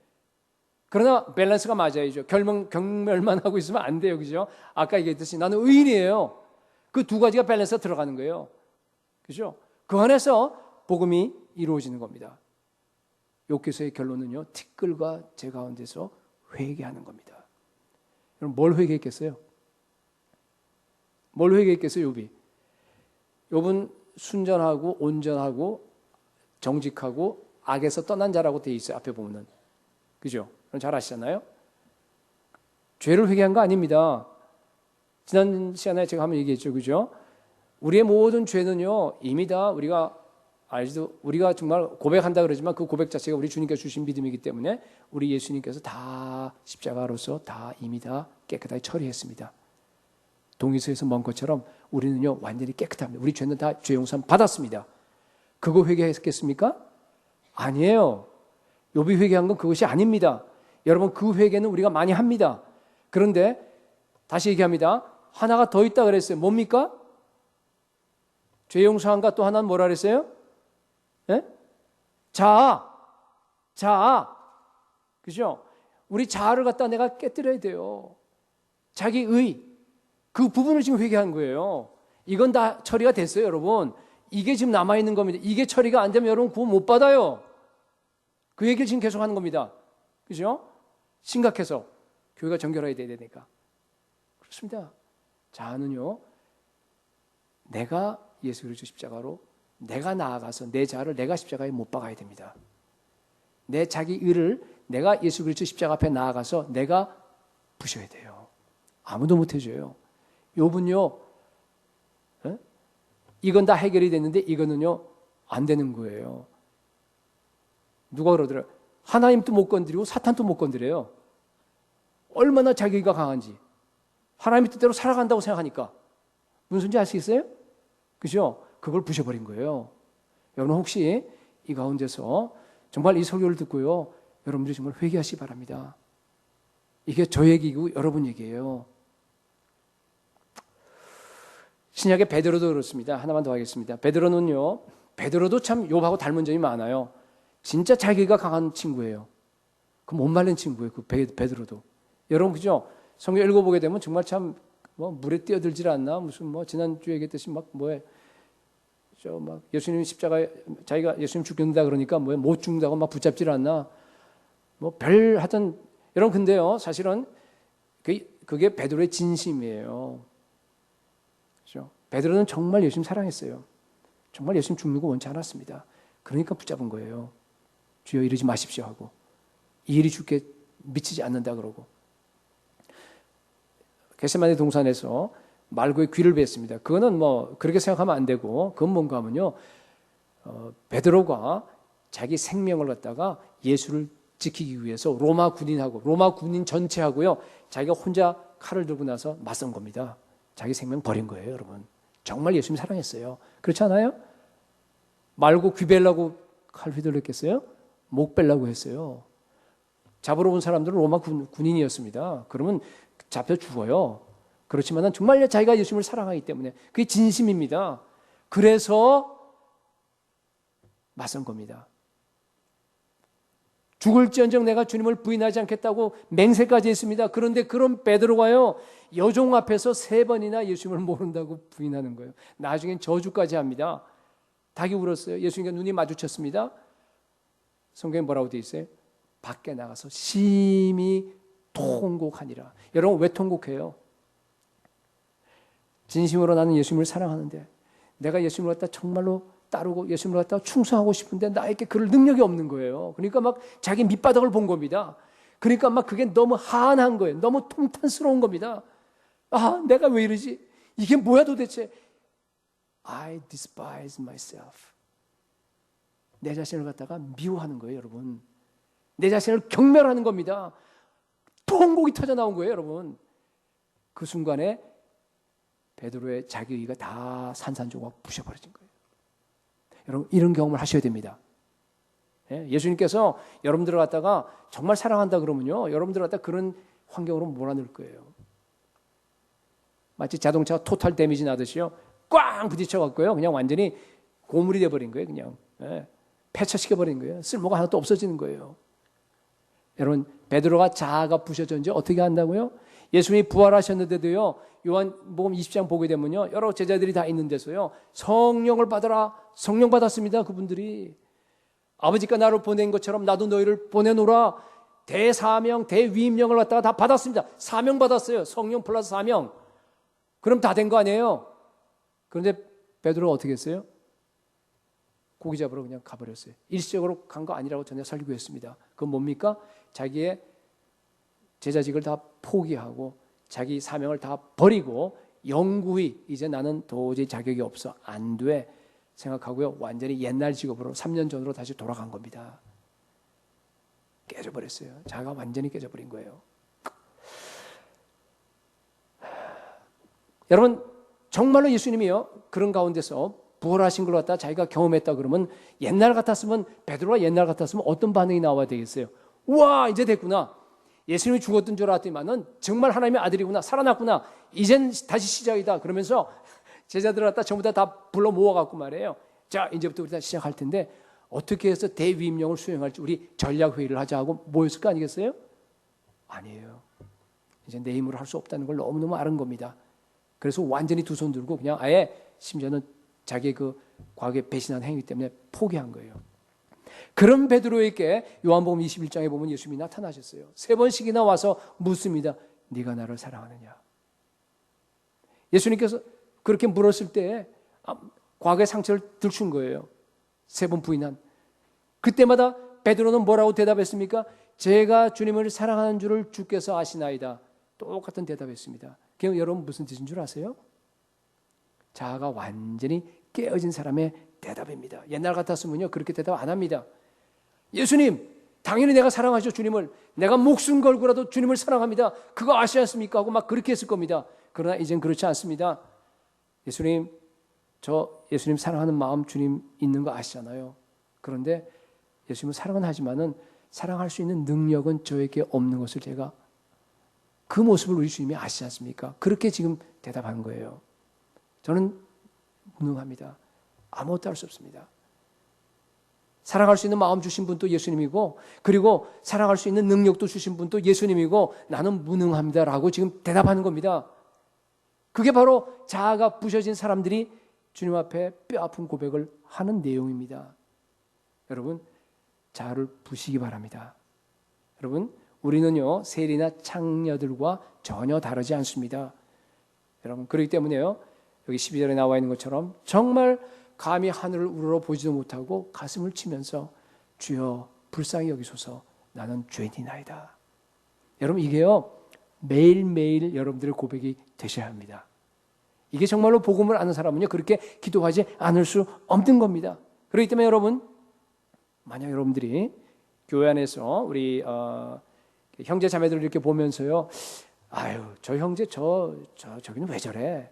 그러나 밸런스가 맞아야죠. 경멸만 하고 있으면 안 돼요. 그죠? 아까 얘기했듯이 나는 의인이에요. 그 두 가지가 밸런스가 들어가는 거예요. 그죠? 그 안에서 복음이 이루어지는 겁니다. 욥기서의 결론은요 티끌과 제 가운데서 회개하는 겁니다. 여러분 뭘 회개했겠어요? 뭘 회개했겠어요, 욥이? 욥은 순전하고 온전하고 정직하고 악에서 떠난 자라고 되어 있어요. 앞에 보면은. 그죠? 잘 아시잖아요? 죄를 회개한 거 아닙니다. 지난 시간에 제가 한번 얘기했죠. 그죠? 우리의 모든 죄는요, 이미 다 우리가 알지도, 우리가 정말 고백한다 그러지만 그 고백 자체가 우리 주님께서 주신 믿음이기 때문에 우리 예수님께서 다 십자가로서 다 이미 다 깨끗하게 처리했습니다. 동의서에서 먼 것처럼 우리는요, 완전히 깨끗합니다. 우리 죄는 다 죄 용서 받았습니다. 그거 회개했겠습니까? 아니에요. 욥이 회개한 건 그것이 아닙니다. 여러분, 그 회개는 우리가 많이 합니다. 그런데 다시 얘기합니다. 하나가 더 있다 그랬어요. 뭡니까? 죄 용서한가 또 하나는 뭐라 그랬어요? 예? 자아. 그죠? 우리 자아를 갖다 내가 깨뜨려야 돼요. 자기 의. 그 부분을 지금 회개한 거예요. 이건 다 처리가 됐어요, 여러분. 이게 지금 남아있는 겁니다. 이게 처리가 안 되면 여러분 구원 못 받아요. 그 얘기를 지금 계속 하는 겁니다. 그죠? 심각해서 교회가 정결해야 되니까. 그렇습니다. 자아는요, 내가 예수 그리스도 십자가로 내가 나아가서 내 자아를 내가 십자가에 못 박아야 됩니다. 내 자기 의를 내가 예수 그리스도 십자가 앞에 나아가서 내가 부셔야 돼요. 아무도 못 해줘요. 욥은요, 이건 다 해결이 됐는데 이거는요 안 되는 거예요. 누가 그러더라? 하나님도 못 건드리고 사탄도 못 건드려요. 얼마나 자기가 강한지. 하나님의 뜻대로 살아간다고 생각하니까. 무슨 소리인지 알 수 있어요? 그죠? 그걸 부셔버린 거예요. 여러분 혹시 이 가운데서 정말 이 설교를 듣고요, 여러분들이 정말 회개하시기 바랍니다. 이게 저 얘기고 여러분 얘기예요. 신약의 베드로도 그렇습니다. 하나만 더 하겠습니다. 베드로도 참 욥하고 닮은 점이 많아요. 진짜 자기가 강한 친구예요. 그 못 말린 친구예요. 그 베드로도. 여러분 그죠? 성경 읽어보게 되면 정말 참 뭐 물에 뛰어들질 않나 무슨 뭐 지난주에 얘기했듯이 막 뭐에 저 막 예수님 십자가에 자기가 예수님 죽는다 그러니까 뭐에 못 죽는다고 막 붙잡질 않나 뭐 별 하여튼 여러분 근데요 사실은 그게 베드로의 진심이에요. 그렇죠? 베드로는 정말 예수님 사랑했어요. 정말 예수님 죽는 거 원치 않았습니다. 그러니까 붙잡은 거예요. 주여 이러지 마십시오 하고 이 일이 주께 미치지 않는다 그러고 겟세마네 동산에서 말고의 귀를 베었습니다. 그거는 뭐 그렇게 생각하면 안 되고 그건 뭔가 하면요 베드로가 자기 생명을 갖다가 예수를 지키기 위해서 로마 군인 전체하고요 자기가 혼자 칼을 들고 나서 맞선 겁니다. 자기 생명 버린 거예요, 여러분. 정말 예수님 사랑했어요. 그렇지 않아요? 말고 귀 베려고 칼 휘둘렀겠어요? 목 베려고 했어요. 잡으러 온 사람들은 로마 군인이었습니다. 그러면 잡혀 죽어요. 그렇지만 정말 자기가 예수님을 사랑하기 때문에 그게 진심입니다. 그래서 맞선 겁니다. 죽을지언정 내가 주님을 부인하지 않겠다고 맹세까지 했습니다. 그런데 그런 베드로가요 여종 앞에서 3번이나 예수님을 모른다고 부인하는 거예요. 나중엔 저주까지 합니다. 닭이 울었어요. 예수님과 눈이 마주쳤습니다. 성경에 뭐라고 되어 있어요? 밖에 나가서 심히 통곡하니라. 여러분 왜 통곡해요? 진심으로 나는 예수님을 사랑하는데 내가 예수님을 갖다 정말로 따르고 예수님을 갖다 충성하고 싶은데 나에게 그럴 능력이 없는 거예요. 그러니까 막 자기 밑바닥을 본 겁니다. 그러니까 막 그게 너무 한한 거예요. 너무 통탄스러운 겁니다. 아, 내가 왜 이러지? 이게 뭐야 도대체? I despise myself. 내 자신을 갖다가 미워하는 거예요, 여러분. 내 자신을 경멸하는 겁니다. 통곡이 터져 나온 거예요, 여러분. 그 순간에 베드로의 자기의가 다 산산조각 부셔버려진 거예요. 여러분 이런 경험을 하셔야 됩니다. 예수님께서 여러분들을 갖다가 정말 사랑한다 그러면요 여러분들을 갖다가 그런 환경으로 몰아넣을 거예요. 마치 자동차가 토탈 데미지 나듯이요 꽝 부딪혀갖고요 그냥 완전히 고물이 돼버린 거예요. 그냥 폐차시켜버린 거예요. 쓸모가 하나도 없어지는 거예요. 여러분 베드로가 자아가 부셔졌는지 어떻게 한다고요? 예수님이 부활하셨는데도요 요한복음 20장 보게 되면요 여러 제자들이 다 있는 데서요 성령을 받아라. 성령 받았습니다. 그분들이 아버지가 나를 보낸 것처럼 나도 너희를 보내노라. 대사명, 대위임령을 갖다가 다 받았습니다. 사명 받았어요. 성령 플러스 사명. 그럼 다 된 거 아니에요? 그런데 베드로가 어떻게 했어요? 고기 잡으러 그냥 가버렸어요. 일시적으로 간 거 아니라고 전혀 설교했습니다. 했습니다. 그건 뭡니까? 자기의 제자직을 다 포기하고 자기 사명을 다 버리고 영구히 이제 나는 도저히 자격이 없어 안 돼 생각하고요. 완전히 옛날 직업으로 3년 전으로 다시 돌아간 겁니다. 깨져버렸어요. 자가 완전히 깨져버린 거예요. 여러분 정말로 예수님이요 그런 가운데서 부활하신 걸 갖다 자기가 경험했다 그러면 옛날 같았으면 베드로가 옛날 같았으면 어떤 반응이 나와야 되겠어요? 우와 이제 됐구나. 예수님이 죽었던 줄 알았더니만은 정말 하나님의 아들이구나. 살아났구나. 이젠 다시 시작이다. 그러면서 제자들 갖다 전부 다 불러 모아갖고 말이에요. 자 이제부터 우리 다 시작할 텐데 어떻게 해서 대위임령을 수행할지 우리 전략회의를 하자 하고 모였을 거 아니겠어요? 아니에요. 이제 내 힘으로 할 수 없다는 걸 너무너무 아는 겁니다. 그래서 완전히 두 손 들고 그냥 아예 심지어는 자기의 그 과거에 배신한 행위 때문에 포기한 거예요. 그런 베드로에게 요한복음 21장에 보면 예수님이 나타나셨어요. 3번씩이나 와서 묻습니다. 네가 나를 사랑하느냐? 예수님께서 그렇게 물었을 때 과거의 상처를 들춘 거예요. 3번 부인한. 그때마다 베드로는 뭐라고 대답했습니까? 제가 주님을 사랑하는 줄을 주께서 아시나이다. 똑같은 대답했습니다. 그럼 여러분 무슨 뜻인 줄 아세요? 자아가 완전히 깨어진 사람의 대답입니다. 옛날 같았으면요 그렇게 대답 안 합니다. 예수님 당연히 내가 사랑하죠 주님을. 내가 목숨 걸고라도 주님을 사랑합니다. 그거 아시지 않습니까? 하고 막 그렇게 했을 겁니다. 그러나 이젠 그렇지 않습니다. 예수님 저 예수님 사랑하는 마음 주님 있는 거 아시잖아요. 그런데 예수님은 사랑은 하지만은 사랑할 수 있는 능력은 저에게 없는 것을 제가 그 모습을 우리 주님이 아시지 않습니까? 그렇게 지금 대답한 거예요. 저는 무능합니다. 아무것도 할 수 없습니다. 사랑할 수 있는 마음 주신 분도 예수님이고 그리고 사랑할 수 있는 능력도 주신 분도 예수님이고 나는 무능합니다라고 지금 대답하는 겁니다. 그게 바로 자아가 부셔진 사람들이 주님 앞에 뼈아픈 고백을 하는 내용입니다. 여러분 자아를 부시기 바랍니다. 여러분 우리는요 세리나 창녀들과 전혀 다르지 않습니다. 여러분 그렇기 때문에요 여기 12절에 나와 있는 것처럼 정말 감히 하늘을 우러러 보지도 못하고 가슴을 치면서 주여 불쌍히 여기소서 나는 죄인이나이다. 여러분 이게요 매일매일 여러분들의 고백이 되셔야 합니다. 이게 정말로 복음을 아는 사람은요 그렇게 기도하지 않을 수 없는 겁니다. 그렇기 때문에 여러분 만약 여러분들이 교회 안에서 우리 형제 자매들을 이렇게 보면서요 아유 저 형제 저기는 왜 저래?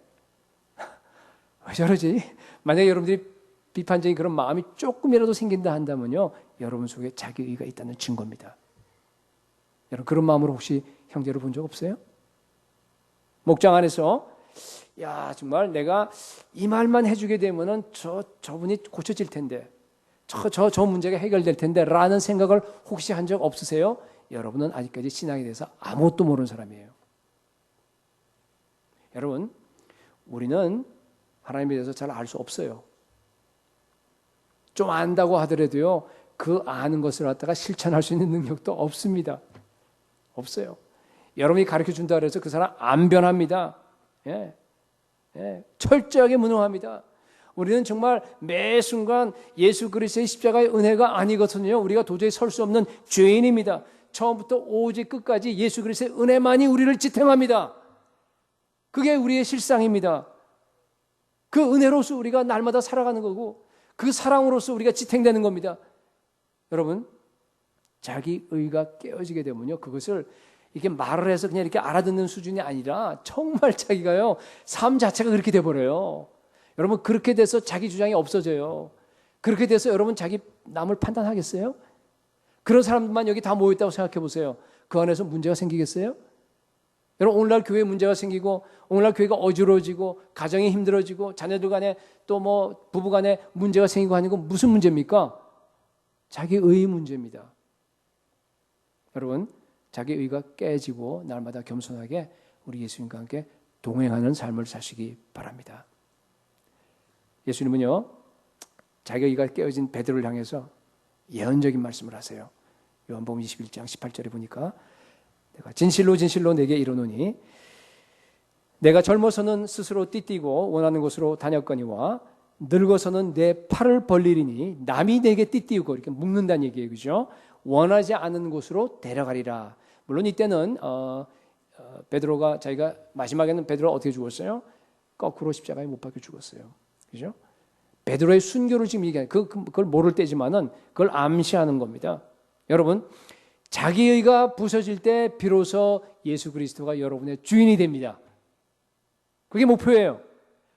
왜 저러지? 만약에 여러분들이 비판적인 그런 마음이 조금이라도 생긴다 한다면요 여러분 속에 자기의가 있다는 증거입니다. 여러분 그런 마음으로 혹시 형제를 본 적 없어요? 목장 안에서 야 정말 내가 이 말만 해주게 되면은 저분이 고쳐질 텐데 저 문제가 해결될 텐데 라는 생각을 혹시 한 적 없으세요? 여러분은 아직까지 신앙에 대해서 아무것도 모르는 사람이에요. 여러분 우리는 하나님에 대해서 잘 알 수 없어요. 좀 안다고 하더라도요 그 아는 것을 갖다가 실천할 수 있는 능력도 없습니다. 없어요. 여러분이 가르쳐준다 그래서 그 사람 안 변합니다. 철저하게 무능합니다. 우리는 정말 매 순간 예수 그리스도의 십자가의 은혜가 아니거든요. 우리가 도저히 설 수 없는 죄인입니다. 처음부터 오직 끝까지 예수 그리스도의 은혜만이 우리를 지탱합니다. 그게 우리의 실상입니다. 그 은혜로서 우리가 날마다 살아가는 거고 그 사랑으로서 우리가 지탱되는 겁니다. 여러분 자기 의가 깨어지게 되면요 그것을 이렇게 말을 해서 그냥 이렇게 알아듣는 수준이 아니라 정말 자기가요 삶 자체가 그렇게 돼버려요. 여러분 그렇게 돼서 자기 주장이 없어져요. 그렇게 돼서 여러분 자기 남을 판단하겠어요? 그런 사람들만 여기 다 모였다고 생각해 보세요. 그 안에서 문제가 생기겠어요? 여러분 오늘날 교회에 문제가 생기고 오늘날 교회가 어지러워지고 가정이 힘들어지고 자녀들 간에 또 뭐 부부 간에 문제가 생기고 하는 건 무슨 문제입니까? 자기의 문제입니다. 여러분 자기의가 깨지고 날마다 겸손하게 우리 예수님과 함께 동행하는 삶을 사시기 바랍니다. 예수님은요 자기의가 깨어진 베드로를 향해서 예언적인 말씀을 하세요. 요한복음 21장 18절에 보니까 내가 진실로 진실로 내게 이르노니 내가 젊어서는 스스로 띠띠고 원하는 곳으로 다녔거니와 늙어서는 내 팔을 벌리리니 남이 내게 띠띠우고 이렇게 묶는다는 얘기예요. 그죠? 원하지 않는 곳으로 데려가리라. 물론 이때는 베드로가 자기가 마지막에는 베드로가 어떻게 죽었어요? 거꾸로 십자가에 못 박혀 죽었어요. 그죠? 베드로의 순교를 지금 얘기하는 그걸 모를 때지만은 그걸 암시하는 겁니다. 여러분, 자기의가 부서질 때 비로소 예수 그리스도가 여러분의 주인이 됩니다. 그게 목표예요.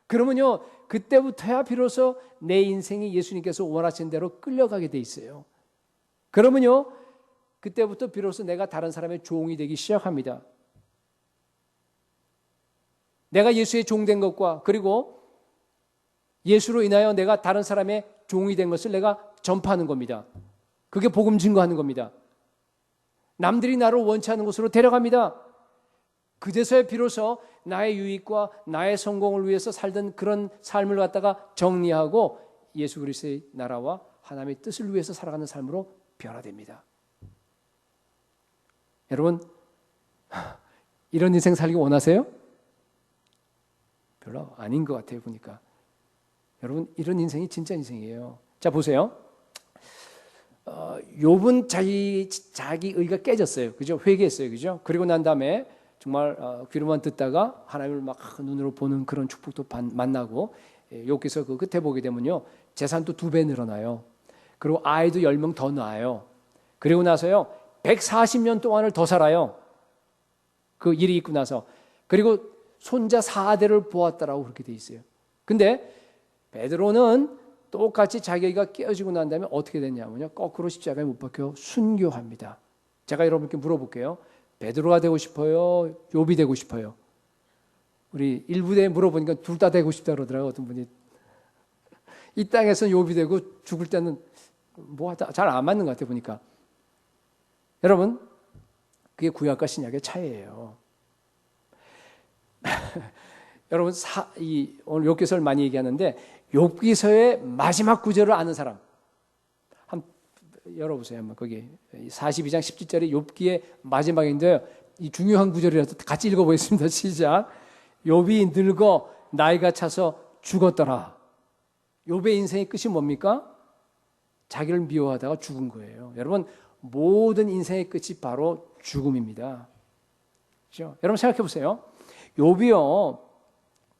그러면요, 그때부터야 비로소 내 인생이 예수님께서 원하신 대로 끌려가게 돼 있어요. 그러면요, 그때부터 비로소 내가 다른 사람의 종이 되기 시작합니다. 내가 예수의 종 된 것과 그리고 예수로 인하여 내가 다른 사람의 종이 된 것을 내가 전파하는 겁니다. 그게 복음 증거하는 겁니다. 남들이 나를 원치 않는 곳으로 데려갑니다. 그제서야 비로소 나의 유익과 나의 성공을 위해서 살던 그런 삶을 갖다가 정리하고 예수 그리스도의 나라와 하나님의 뜻을 위해서 살아가는 삶으로 변화됩니다. 여러분, 이런 인생 살기 원하세요? 별로 아닌 것 같아요, 보니까. 여러분, 이런 인생이 진짜 인생이에요. 자, 보세요. 욥은 자기 의가 깨졌어요. 그죠? 회개했어요. 그죠? 그리고 난 다음에 정말 귀로만 듣다가 하나님을 막 눈으로 보는 그런 축복도 만나고, 욥기서 그 끝에 보게 되면요, 재산도 2배 늘어나요. 그리고 아이도 10명 더 낳아요. 그리고 나서요, 140년 동안을 더 살아요. 그 일이 있고 나서. 그리고 손자 4대를 보았다라고 그렇게 돼 있어요. 근데 베드로는 똑같이 자기가 깨어지고 난 다음에 어떻게 됐냐면요, 거꾸로 십자가에 못 박혀 순교합니다. 제가 여러분께 물어볼게요. 베드로가 되고 싶어요? 욥이 되고 싶어요? 우리 일부대에 물어보니까 둘 다 되고 싶다 그러더라고요. 어떤 분이. 이 땅에서는 욥이 되고 죽을 때는 뭐 잘 안 맞는 것 같아요, 보니까. 여러분, 그게 구약과 신약의 차이예요. 여러분, 오늘 욥기서를 많이 얘기하는데 욥기서의 마지막 구절을 아는 사람 한번 열어보세요. 한번 거기 42장 17절이 욥기의 마지막인데요. 이 중요한 구절이라서 같이 읽어보겠습니다. 시작. 욥이 늙어 나이가 차서 죽었더라. 욥의 인생의 끝이 뭡니까? 자기를 미워하다가 죽은 거예요. 여러분, 모든 인생의 끝이 바로 죽음입니다. 그렇죠? 여러분 생각해 보세요. 욥이요,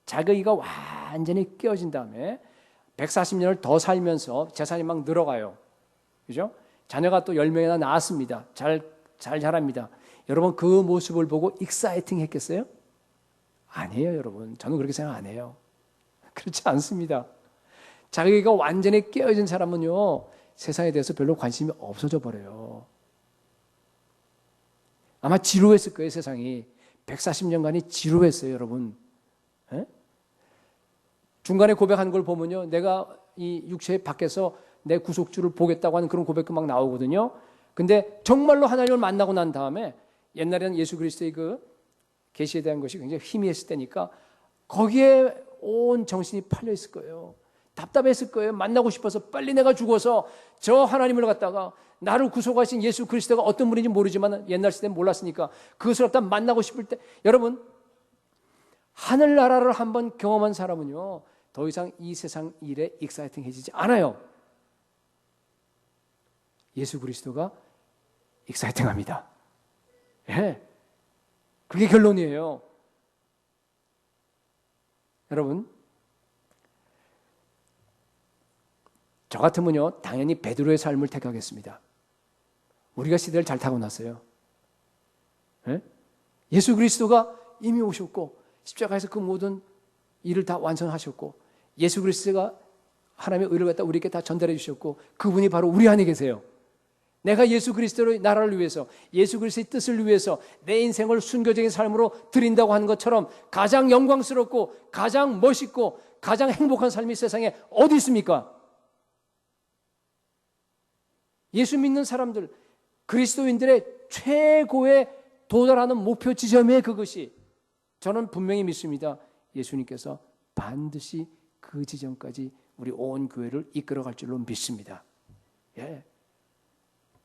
자기가 완전히 깨어진 다음에 140년을 더 살면서 재산이 막 늘어가요. 그죠? 자녀가 또 10명이나 낳았습니다. 잘 자랍니다. 여러분, 그 모습을 보고 익사이팅 했겠어요? 아니에요, 여러분. 저는 그렇게 생각 안 해요. 그렇지 않습니다. 자기가 완전히 깨어진 사람은요, 세상에 대해서 별로 관심이 없어져 버려요. 아마 지루했을 거예요, 세상이. 140년간이 지루했어요, 여러분. 에? 중간에 고백하는 걸 보면요, 내가 이 육체 밖에서 내 구속주를 보겠다고 하는 그런 고백도 막 나오거든요. 근데 정말로 하나님을 만나고 난 다음에, 옛날에는 예수 그리스도의 그 계시에 대한 것이 굉장히 희미했을 때니까 거기에 온 정신이 팔려 있을 거예요. 답답했을 거예요. 만나고 싶어서 빨리 내가 죽어서 저 하나님을 갖다가 나를 구속하신 예수 그리스도가 어떤 분인지 모르지만 옛날 시대는 몰랐으니까 그것을 갖다 만나고 싶을 때, 여러분, 하늘나라를 한번 경험한 사람은요, 더 이상 이 세상 일에 익사이팅해지지 않아요. 예수 그리스도가 익사이팅합니다. 예, 그게 결론이에요. 여러분, 저 같으면요, 당연히 베드로의 삶을 택하겠습니다. 우리가 시대를 잘 타고 났어요. 예? 예수 그리스도가 이미 오셨고 십자가에서 그 모든 일을 다 완성하셨고 예수 그리스도가 하나님의 의를 갖다 우리에게 다 전달해 주셨고 그분이 바로 우리 안에 계세요. 내가 예수 그리스도의 나라를 위해서, 예수 그리스도의 뜻을 위해서 내 인생을 순교적인 삶으로 드린다고 하는 것처럼 가장 영광스럽고 가장 멋있고 가장 행복한 삶이 세상에 어디 있습니까? 예수 믿는 사람들, 그리스도인들의 최고의 도달하는 목표 지점에 그것이, 저는 분명히 믿습니다. 예수님께서 반드시 그 지점까지 우리 온 교회를 이끌어갈 줄로 믿습니다. 예.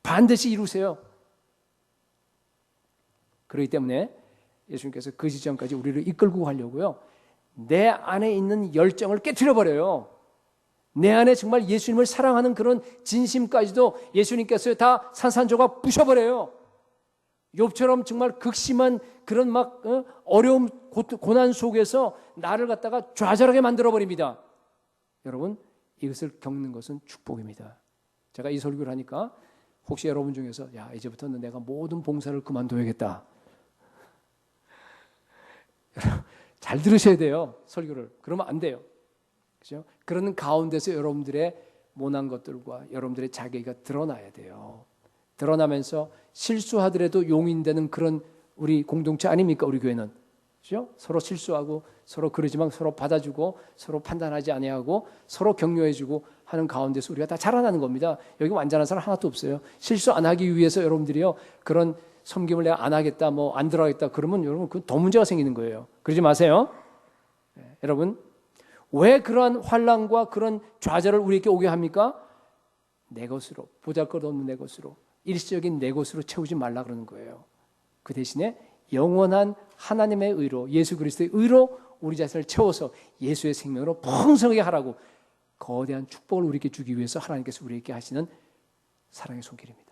반드시 이루세요. 그렇기 때문에 예수님께서 그 지점까지 우리를 이끌고 가려고요. 내 안에 있는 열정을 깨트려버려요. 내 안에 정말 예수님을 사랑하는 그런 진심까지도 예수님께서 다 산산조각 부셔버려요. 욥처럼 정말 극심한 그런 막 어려움, 고난 속에서 나를 갖다가 좌절하게 만들어버립니다. 여러분, 이것을 겪는 것은 축복입니다. 제가 이 설교를 하니까 혹시 여러분 중에서 야, 이제부터는 내가 모든 봉사를 그만둬야겠다. 잘 들으셔야 돼요. 설교를. 그러면 안 돼요. 그렇죠? 그런 가운데서 여러분들의 모난 것들과 여러분들의 자기가 드러나야 돼요. 드러나면서 실수하더라도 용인되는 그런 우리 공동체 아닙니까? 우리 교회는. 그렇죠? 서로 실수하고 서로 그러지만 서로 받아주고 서로 판단하지 아니하고 서로 격려해주고 하는 가운데서 우리가 다 자라나는 겁니다. 여기 완전한 사람 하나도 없어요. 실수 안 하기 위해서 여러분들이요. 그런 섬김을 내가 안 하겠다, 뭐 안 들어가겠다 그러면 여러분 그건 더 문제가 생기는 거예요. 그러지 마세요. 네, 여러분 왜 그러한 환난과 그런 좌절을 우리에게 오게 합니까? 내 것으로, 보잘것없는 내 것으로, 일시적인 내 것으로 채우지 말라 그러는 거예요. 그 대신에 영원한 하나님의 의로, 예수 그리스도의 의로 우리 자신을 채워서 예수의 생명으로 풍성하게 하라고 거대한 축복을 우리에게 주기 위해서 하나님께서 우리에게 하시는 사랑의 손길입니다.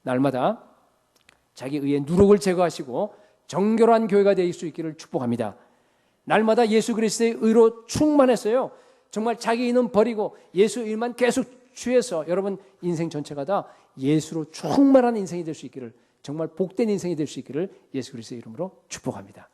날마다 자기 의의 누룩을 제거하시고 정결한 교회가 될 수 있기를 축복합니다. 날마다 예수 그리스도의 의로 충만했어요. 정말 자기 의는 버리고 예수 의만 계속 취해서 여러분 인생 전체가 다 예수로 충만한 인생이 될 수 있기를, 정말 복된 인생이 될 수 있기를 예수 그리스도의 이름으로 축복합니다.